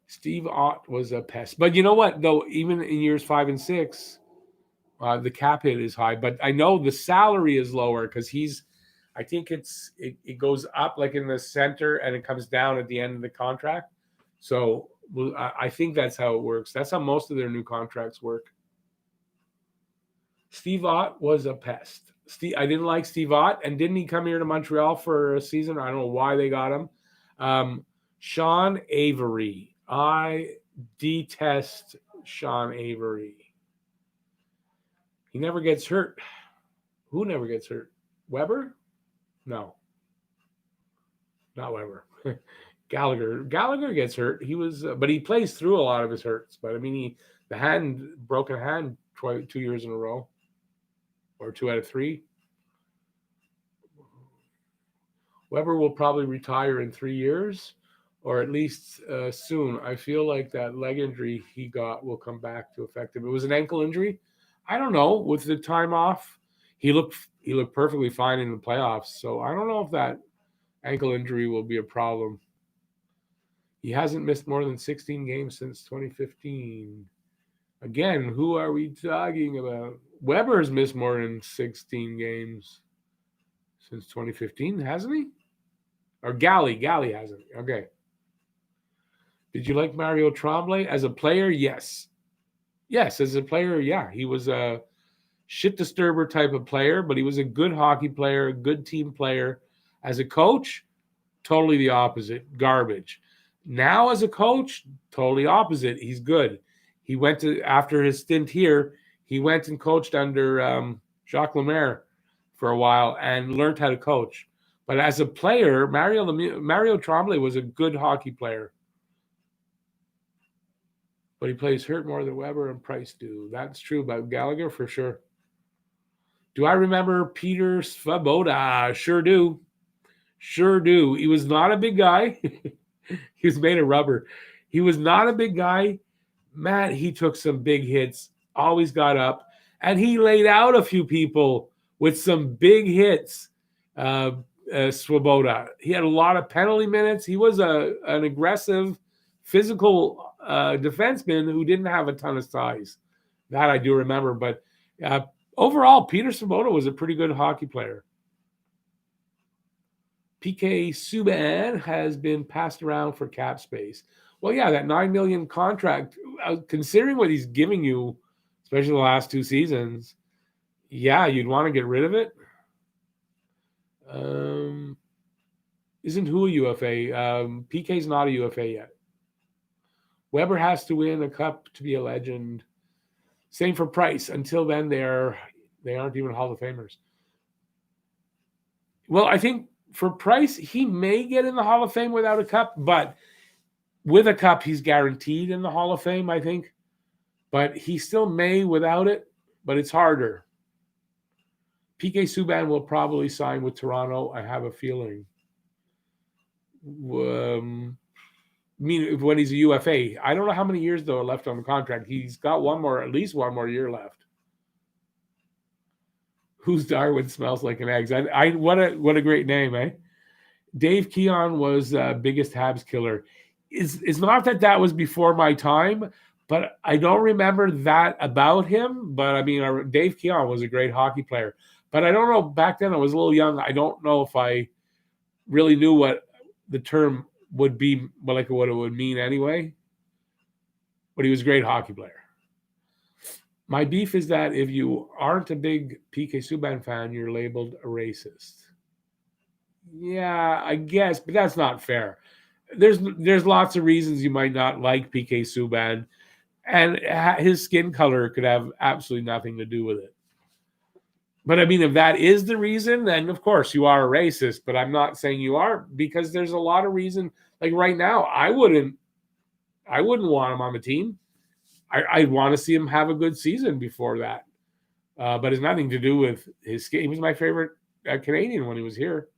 Steve Ott was a pest. But you know what, though, even in years 5 and 6, the cap hit is high. But I know the salary is lower because I think it goes up like in the center and it comes down at the end of the contract. So I think that's how it works. That's how most of their new contracts work. Steve Ott was a pest. I didn't like Steve Ott, and didn't he come here to Montreal for a season? I don't know why they got him. Sean Avery. I detest Sean Avery. He never gets hurt. Who never gets hurt? Weber? No. Not Weber. Gallagher gets hurt. He was, but he plays through a lot of his hurts. But I mean, broken hand 2 years in a row, or 2 out of 3. Weber will probably retire in 3 years, or at least soon. I feel like that leg injury he got will come back to affect him. It was an ankle injury. I don't know. With the time off, he looked perfectly fine in the playoffs. So I don't know if that ankle injury will be a problem. He hasn't missed more than 16 games since 2015. Again, who are we talking about? Weber's missed more than 16 games since 2015, hasn't he? Or Gally hasn't. Okay. Did you like Mario Tremblay as a player? Yes. Yes, as a player, yeah. He was a shit disturber type of player, but he was a good hockey player, a good team player. As a coach, totally the opposite. Garbage. Now as a coach, totally opposite. He's good. He went to, after his stint here, he went and coached under Jacques Lemaire for a while and learned how to coach. But as a player, Mario Tremblay was a good hockey player. But he plays hurt more than Weber and Price do. That's true about Gallagher for sure. Do I remember Peter Svoboda? Sure do. Sure do. He was not a big guy. He was made of rubber. He was not a big guy. Matt, he took some big hits, always got up, and he laid out a few people with some big hits. Svoboda. He had a lot of penalty minutes. He was an aggressive, physical defenseman who didn't have a ton of size. That I do remember. But overall, Peter Svoboda was a pretty good hockey player. PK Subban has been passed around for cap space. Well, yeah, that $9 million contract, considering what he's giving you, especially the last 2 seasons, Yeah, you'd want to get rid of it. Isn't who a UFA? PK's not a UFA yet. Weber has to win a cup to be a legend. Same for Price. Until then, they aren't even Hall of Famers. Well, I think for Price, he may get in the Hall of Fame without a cup, but with a cup, he's guaranteed in the Hall of Fame, I think. But he still may without it, but it's harder. PK Subban will probably sign with Toronto. I have a feeling. I mean, when he's a UFA, I don't know how many years though are left on the contract. He's got at least one more year left. Who's Darwin smells like an egg? What a great name, eh? Dave Keon was biggest Habs killer. It's not that was before my time, but I don't remember that about him. But I mean, Dave Keon was a great hockey player. But I don't know, back then I was a little young. I don't know if I really knew what the term would be, like what it would mean anyway. But he was a great hockey player. My beef is that if you aren't a big PK Subban fan, you're labeled a racist. Yeah, I guess, but that's not fair. There's lots of reasons you might not like PK Subban, and his skin color could have absolutely nothing to do with it. But I mean, if that is the reason, then of course you are a racist. But I'm not saying you are, because there's a lot of reason. Like right now, I wouldn't want him on the team. I'd want to see him have a good season before that. But it's nothing to do with his skin. He was my favorite Canadian when he was here.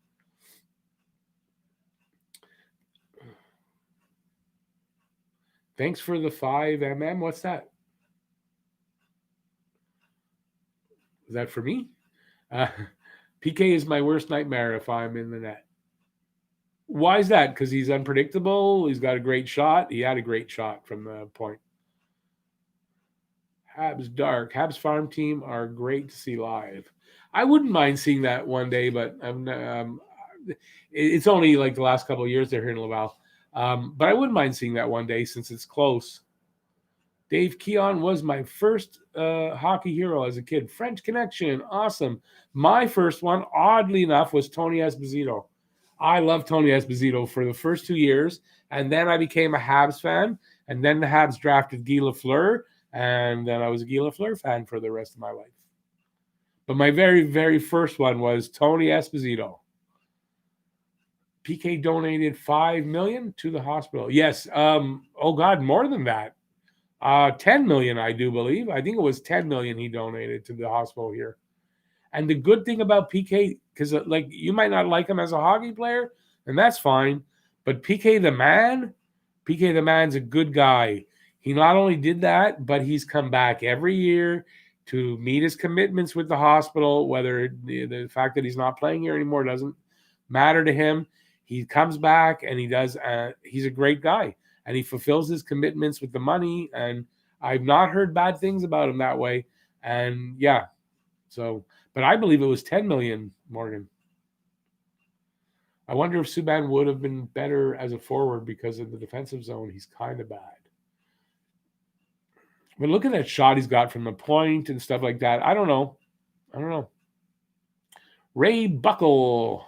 Thanks for the 5mm. What's that? Is that for me? PK is my worst nightmare if I'm in the net. Why is that? Because he's unpredictable. He's got a great shot. He had a great shot from the point. Habs dark. Habs farm team are great to see live. I wouldn't mind seeing that one day, but it's only like the last couple of years they're here in Laval. But I wouldn't mind seeing that one day since it's close. Dave Keon was my first hockey hero as a kid. French Connection, awesome. My first one, oddly enough, was Tony Esposito. I loved Tony Esposito for the first 2 years, and then I became a Habs fan, and then the Habs drafted Guy Lafleur, and then I was a Guy Lafleur fan for the rest of my life. But my very, very first one was Tony Esposito. PK donated $5 million to the hospital. Yes. Oh God, more than that. 10 million, I do believe. I think it was 10 million he donated to the hospital here. And the good thing about PK, because like you might not like him as a hockey player, and that's fine. But PK the man's a good guy. He not only did that, but he's come back every year to meet his commitments with the hospital. Whether the fact that he's not playing here anymore doesn't matter to him. He comes back and he does. He's a great guy. And he fulfills his commitments with the money. And I've not heard bad things about him that way. And yeah, so, but I believe it was 10 million, Morgan. I wonder if Subban would have been better as a forward because in the defensive zone, he's kind of bad. But look at that shot he's got from the point and stuff like that. I don't know. Ray Buckle.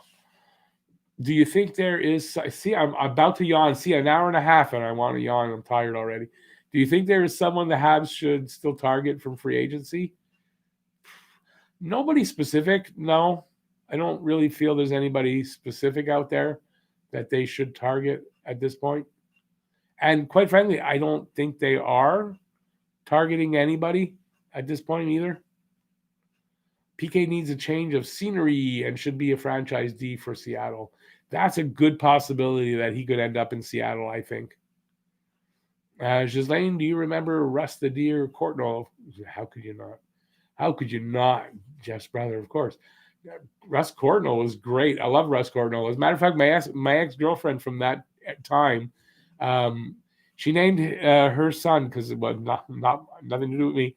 Do you think there is... See, I'm about to yawn. See, an hour and a half, and I want to yawn. I'm tired already. Do you think there is someone the Habs should still target from free agency? Nobody specific, no. I don't really feel there's anybody specific out there that they should target at this point. And quite frankly, I don't think they are targeting anybody at this point either. PK needs a change of scenery and should be a franchise D for Seattle. That's a good possibility that he could end up in Seattle, I think. Ghislaine, do you remember Russ the Deer Courtnall? How could you not? How could you not? Jeff's brother, of course. Russ Courtnall was great. I love Russ Courtnall. As a matter of fact, my ex-girlfriend from that time, she named her son, because it was nothing to do with me.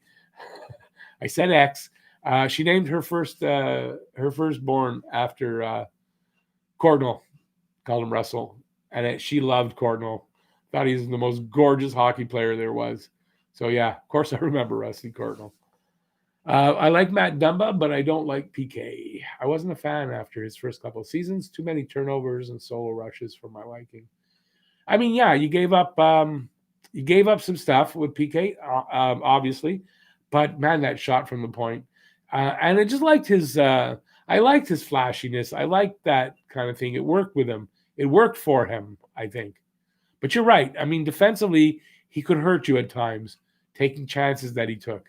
I said ex. She named her firstborn after Courtnall. Called him Russell, and she loved Courtnall. Thought he was the most gorgeous hockey player there was. So yeah, of course I remember Rusty Courtnall. I like Matt Dumba, but I don't like PK. I wasn't a fan after his first couple of seasons. Too many turnovers and solo rushes for my liking. I mean, yeah, you gave up some stuff with PK, obviously, but man, that shot from the point, and I just liked his. I liked his flashiness. I liked that kind of thing. It worked with him. It worked for him, I think. But you're right. I mean, defensively, he could hurt you at times, taking chances that he took.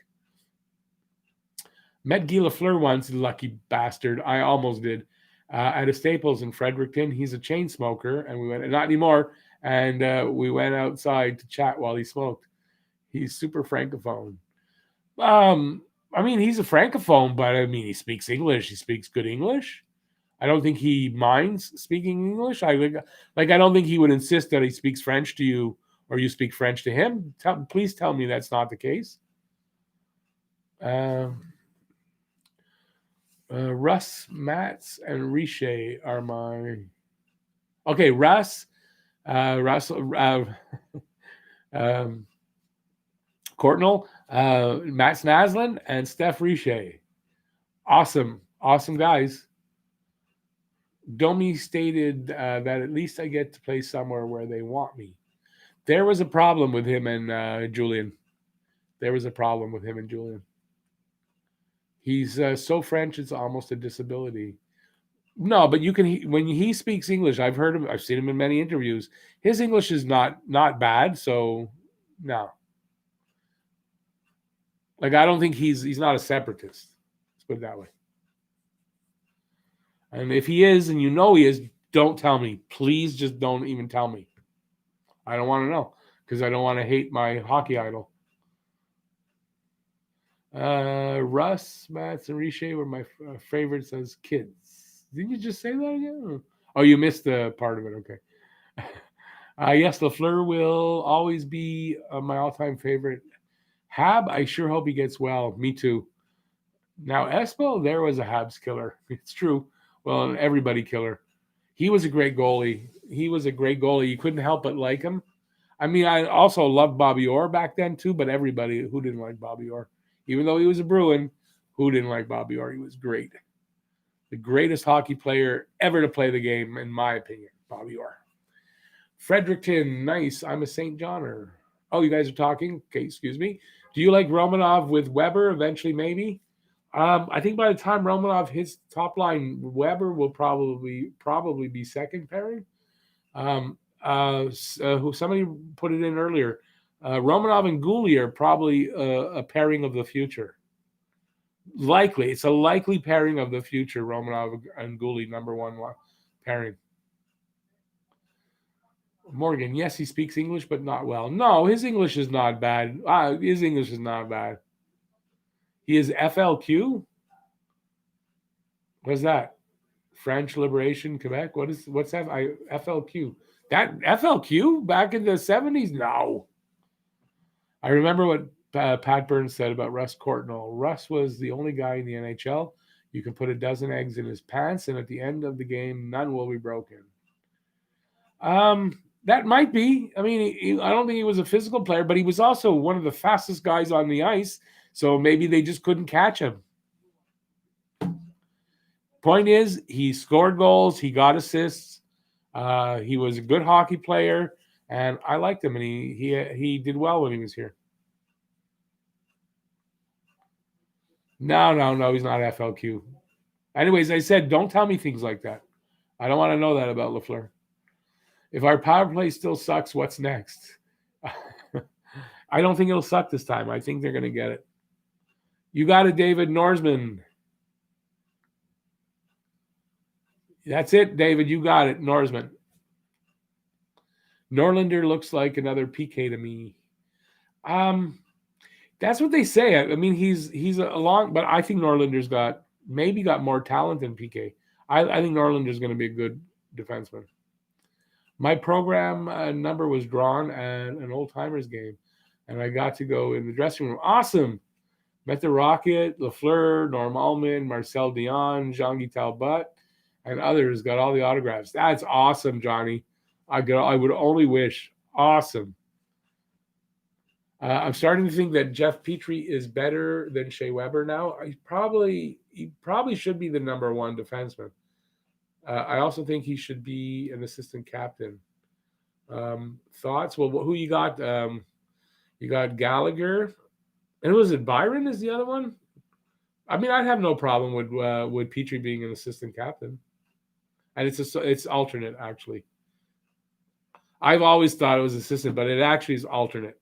Met Guy Lafleur once, lucky bastard. I almost did. At a Staples in Fredericton. He's a chain smoker, and we went, not anymore, and we went outside to chat while he smoked. He's super francophone. I mean, he's a francophone, but I mean, he speaks English. He speaks good English. I don't think he minds speaking English. I don't think he would insist that he speaks French to you or you speak French to him. Please tell me that's not the case. Russ, Mats, and Riche are my. Okay, Russ, Courtnall, Mats Naslin, and Steph Riche. Awesome guys. Domi stated that at least I get to play somewhere where they want me. There was a problem with him and Julian. He's so French, it's almost a disability. No, but you can when he speaks English. I've heard him. I've seen him in many interviews. His English is not bad. So no, like I don't think he's not a separatist. Let's put it that way. And if he is, and you know he is, don't tell me. Please, just don't even tell me. I don't want to know because I don't want to hate my hockey idol. Russ, Mats, and Riche were my favorites as kids. Didn't you just say that again? Oh, you missed the part of it. Okay. Yes, Lafleur will always be my all-time favorite. Hab, I sure hope he gets well. Me too. Now, Espo, there was a Habs killer. It's true. Well, everybody killer. He was a great goalie. You couldn't help but like him. I mean, I also loved Bobby Orr back then too, but everybody who didn't like Bobby Orr. Even though he was a Bruin, who didn't like Bobby Orr? He was great. The greatest hockey player ever to play the game, in my opinion, Bobby Orr. Fredericton, nice. I'm a St. Johner. Oh, you guys are talking? Okay, excuse me. Do you like Romanov with Weber eventually, maybe? I think by the time Romanov hits top line, Weber will probably be second pairing. Who somebody put it in earlier. Romanov and Goulet are probably a pairing of the future. Likely, it's a likely pairing of the future. Romanov and Goulet, number one pairing. Morgan, yes, he speaks English, but not well. No, his English is not bad. His English is not bad. He is FLQ. What's that? French Liberation Quebec. What's that? FLQ. That FLQ back in the 70s? No. I remember what Pat Burns said about Russ Courtnall. Russ was the only guy in the NHL. You can put a dozen eggs in his pants, and at the end of the game, none will be broken. That might be. I mean, I don't think he was a physical player, but he was also one of the fastest guys on the ice. So maybe they just couldn't catch him. Point is, he scored goals. He got assists. He was a good hockey player, and I liked him, and he did well when he was here. No, he's not FLQ. Anyways, I said, don't tell me things like that. I don't want to know that about Lafleur. If our power play still sucks, what's next? I don't think it'll suck this time. I think they're going to get it. You got it, David Norsman. That's it, David. You got it, Norsman. Norlander looks like another PK to me. That's what they say. I mean, he's a long, but I think Norlander's got more talent than PK. I think Norlander's going to be a good defenseman. My program number was drawn at an old timers game, and I got to go in the dressing room. Awesome. Met the Rocket, Lafleur, Norm Allman, Marcel Dion, Jean-Guy Talbot, and others got all the autographs. That's awesome, Johnny. I would only wish. Awesome. I'm starting to think that Jeff Petrie is better than Shea Weber now. He probably should be the number one defenseman. I also think he should be an assistant captain. Thoughts? Well, who you got? You got Gallagher, and was it Byron? Is the other one? I mean, I'd have no problem with Petrie being an assistant captain, and it's alternate actually. I've always thought it was assistant, but it actually is alternate.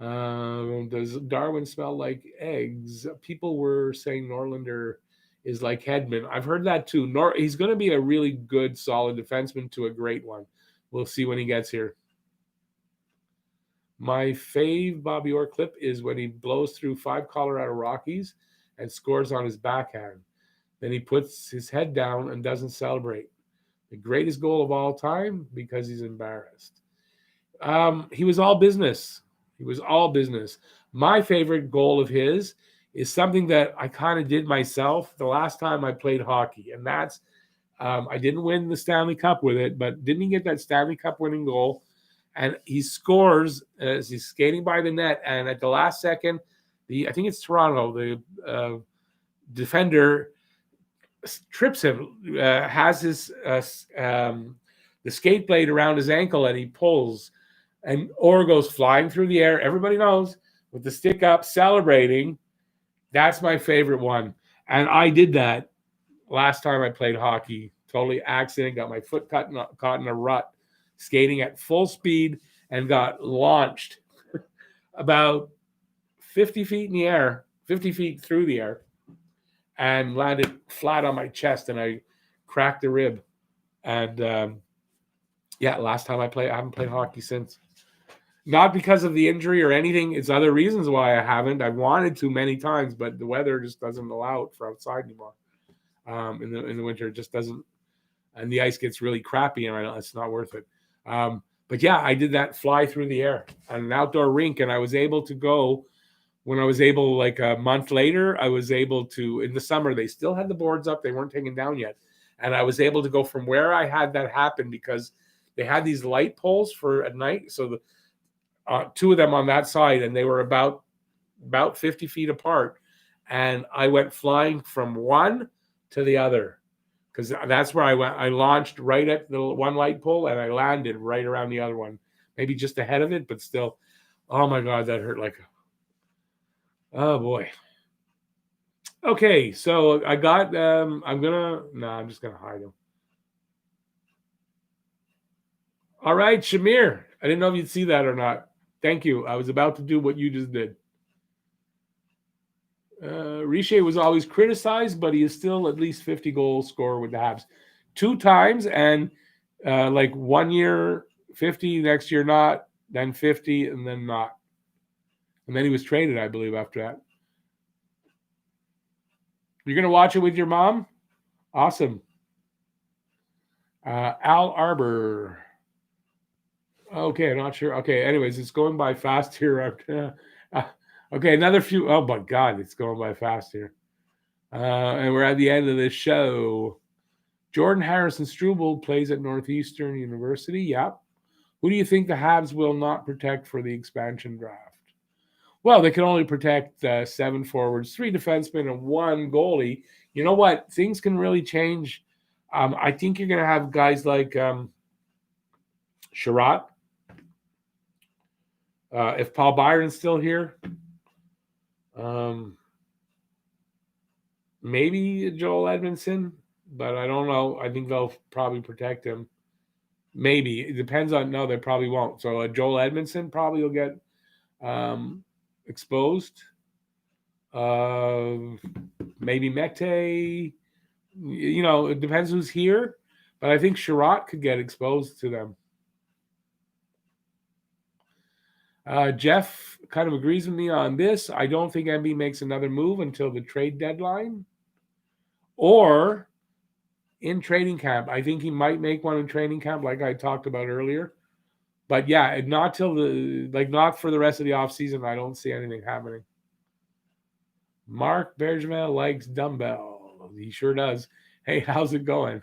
Does Darwin smell like eggs? People were saying Norlander is like Hedman. I've heard that too. He's going to be a really good, solid defenseman to a great one. We'll see when he gets here. My fave Bobby Orr clip is when he blows through 5 Colorado Rockies and scores on his backhand. Then he puts his head down and doesn't celebrate. The greatest goal of all time because he's embarrassed. He was all business. He was all business. My favorite goal of his is something that I kind of did myself the last time I played hockey. And that's, I didn't win the Stanley Cup with it, but didn't he get that Stanley Cup winning goal? And he scores as he's skating by the net. And at the last second, I think it's Toronto, the defender trips him, has his the skate blade around his ankle, and he pulls. And Orr goes flying through the air. Everybody knows, with the stick up, celebrating. That's my favorite one. And I did that last time I played hockey. Totally accident. Got my foot caught in a rut, skating at full speed, and got launched about 50 feet in the air, 50 feet through the air, and landed flat on my chest, and I cracked a rib. And last time I haven't played hockey since. Not because of the injury or anything. It's other reasons why I haven't. I've wanted to many times, but the weather just doesn't allow it for outside anymore. In the winter, it just doesn't, and the ice gets really crappy, and it's not worth it. But yeah, I did that fly through the air on an outdoor rink, and I was able to go when I was able, like a month later, I was able to, in the summer, they still had the boards up. They weren't taken down yet. And I was able to go from where I had that happen because they had these light poles for at night. So the 2 of them on that side, and they were about 50 feet apart. And I went flying from one to the other because that's where I went. I launched right at the one light pole, and I landed right around the other one, maybe just ahead of it, but still. Oh my God, that hurt like, oh boy. Okay, so I got, I'm just gonna hide him. All right, Shamir. I didn't know if you'd see that or not. Thank you. I was about to do what you just did. Richer was always criticized, but he is still at least 50 goal scorer with the Habs 2 times, and like 1 year 50, next year not, then 50, and then not. And then he was traded, I believe, after that. You're going to watch it with your mom? Awesome. Al Arbor. Okay, I'm not sure. Okay, anyways, it's going by fast here. Okay, another few. Oh my God, it's going by fast here. And we're at the end of this show. Jordan Harrison Struble plays at Northeastern University. Yep. Who do you think the Habs will not protect for the expansion draft? Well, they can only protect 7 forwards, 3 defensemen, and 1 goalie. You know what? Things can really change. I think you're going to have guys like Sharat. If Paul Byron's still here, maybe Joel Edmondson, but I don't know. I think they'll probably protect him. Maybe. It depends on, no, they probably won't. So Joel Edmondson probably will get exposed. Maybe Mete. You know, it depends who's here, but I think Sharat could get exposed to them. Jeff kind of agrees with me on this. I don't think MB makes another move until the trade deadline or in training camp. I think he might make one in training camp, like I talked about earlier. But yeah, not till not for the rest of the offseason. I don't see anything happening. Mark Bergevin likes dumbbell. He sure does. Hey, how's it going?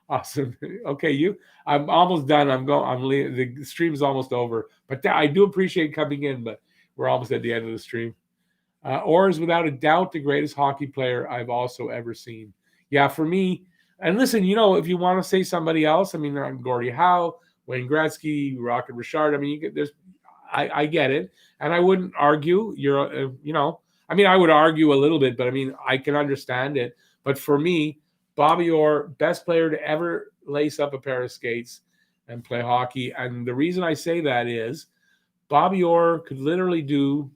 Awesome. Okay, I'm almost done. The stream's almost over, but I do appreciate coming in. But we're almost at the end of the stream. Orr is without a doubt the greatest hockey player I've also ever seen. Yeah, for me. And listen, if you want to say somebody else, I mean, Gordie Howe, Wayne Gretzky, Rocket Richard. I mean, I get it, and I wouldn't argue. I mean, I would argue a little bit, but I mean, I can understand it. But for me, Bobby Orr, best player to ever lace up a pair of skates and play hockey. And the reason I say that is Bobby Orr could literally do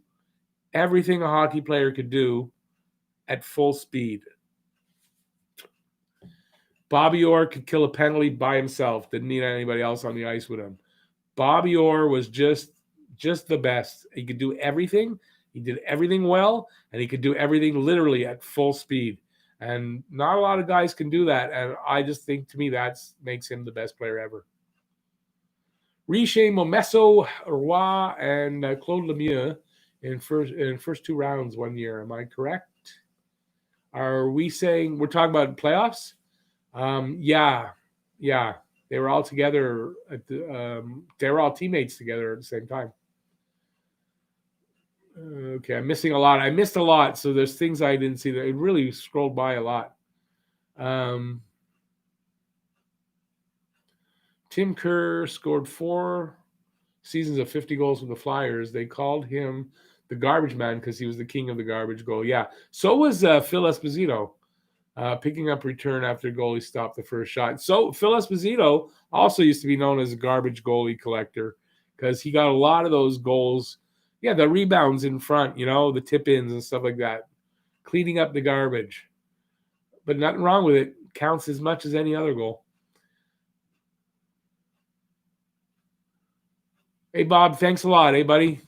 everything a hockey player could do at full speed. Bobby Orr could kill a penalty by himself. Didn't need anybody else on the ice with him. Bobby Orr was just the best. He could do everything. He did everything well, and he could do everything literally at full speed. And not a lot of guys can do that. And I just think, to me, that makes him the best player ever. Riche, Momesso, Roy, and Claude Lemieux in first two rounds one year. Am I correct? Are we saying we're talking about playoffs? Yeah. They were all together. They were all teammates together at the same time. Okay, I'm missing a lot. I missed a lot, so there's things I didn't see. It really scrolled by a lot. Tim Kerr scored 4 seasons of 50 goals with the Flyers. They called him the garbage man because he was the king of the garbage goal. Yeah, so was Phil Esposito, picking up return after goalie stopped the first shot. So Phil Esposito also used to be known as a garbage goalie collector because he got a lot of those goals. Yeah, the rebounds in front, the tip-ins and stuff like that. Cleaning up the garbage. But nothing wrong with it. Counts as much as any other goal. Hey, Bob, thanks a lot. Hey, buddy.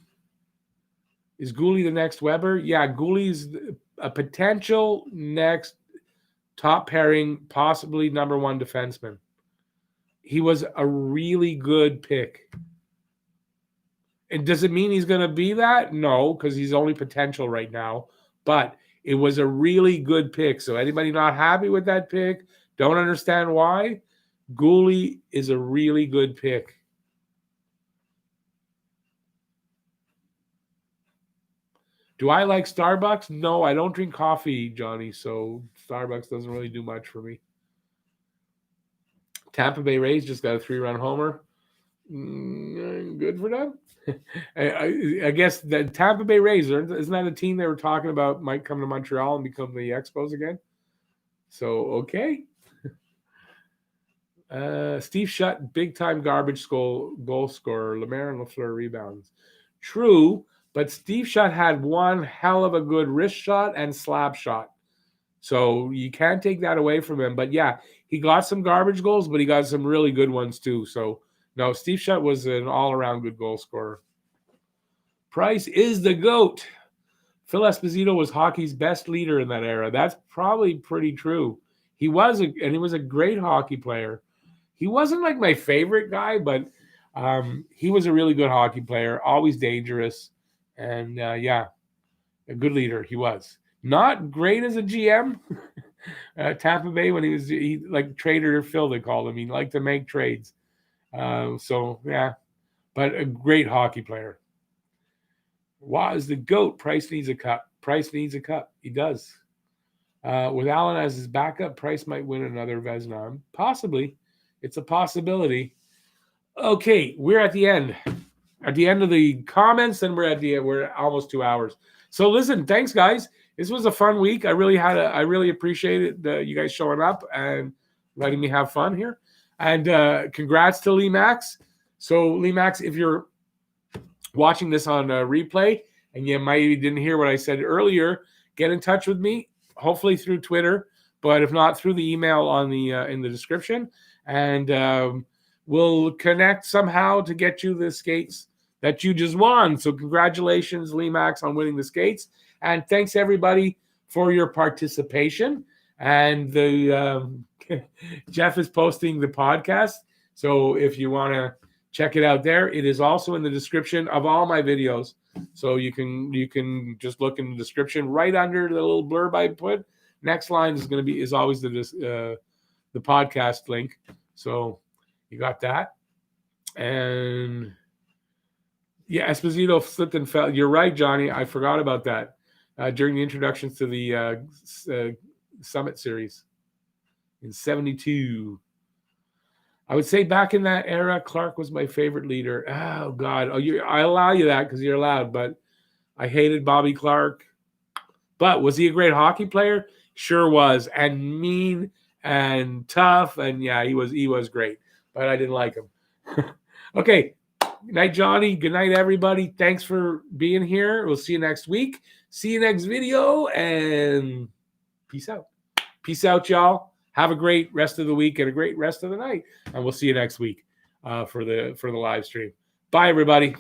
Is Gooley the next Weber? Yeah, Gooley's a potential next top pairing, possibly number 1 defenseman. He was a really good pick. And does it mean he's going to be that? No, because he's only potential right now. But it was a really good pick. So anybody not happy with that pick, don't understand why, Gooley is a really good pick. Do I like Starbucks? No, I don't drink coffee, Johnny. So Starbucks doesn't really do much for me. Tampa Bay Rays just got a 3-run homer. Good for them. I guess the Tampa Bay Rays, isn't that a team they were talking about might come to Montreal and become the Expos again? So, okay. Steve Shutt, big-time garbage goal scorer. Lemaire and Lafleur rebounds. True, but Steve Shutt had one hell of a good wrist shot and slap shot. So you can't take that away from him. But, yeah, he got some garbage goals, but he got some really good ones too. So, no, Steve Shutt was an all-around good goal scorer. Price is the GOAT. Phil Esposito was hockey's best leader in that era. That's probably pretty true. He was a great hockey player. He wasn't like my favorite guy, but he was a really good hockey player, always dangerous, and a good leader. He was not great as a GM. Tampa Bay, when he like Trader Phil, they called him. He liked to make trades. But a great hockey player. Was the GOAT. Price needs a cup. Price needs a cup. He does. With Allen as his backup, Price might win another Vezina. Possibly. It's a possibility. Okay, we're at the end. At the end of the comments, and we're almost 2 hours. So listen, thanks guys. This was a fun week. I really appreciated you guys showing up and letting me have fun here. And congrats to Lee Max. So Lee Max, if you're watching this on replay and you maybe didn't hear what I said earlier, get in touch with me, hopefully through Twitter, but if not, through the email on the in the description, and we'll connect somehow to get you the skates that you just won. So congratulations, Lee Max, on winning the skates, and thanks everybody for your participation. And the Jeff is posting the podcast, so if you want to check it out there, it is also in the description of all my videos. So you can just look in the description right under the little blurb I put. Next line is always the the podcast link. So you got that. And yeah, Esposito slipped and fell. You're right, Johnny. I forgot about that during the introductions to the Summit series in 72. I would say back in that era, Clark was my favorite leader. Oh, God. I allow you that because you're allowed, but I hated Bobby Clark. But was he a great hockey player? Sure was. And mean and tough. And yeah, he was great. But I didn't like him. Okay. Good night, Johnny. Good night, everybody. Thanks for being here. We'll see you next week. See you next video. And peace out. Peace out, y'all. Have a great rest of the week and a great rest of the night. And we'll see you next week for the live stream. Bye, everybody.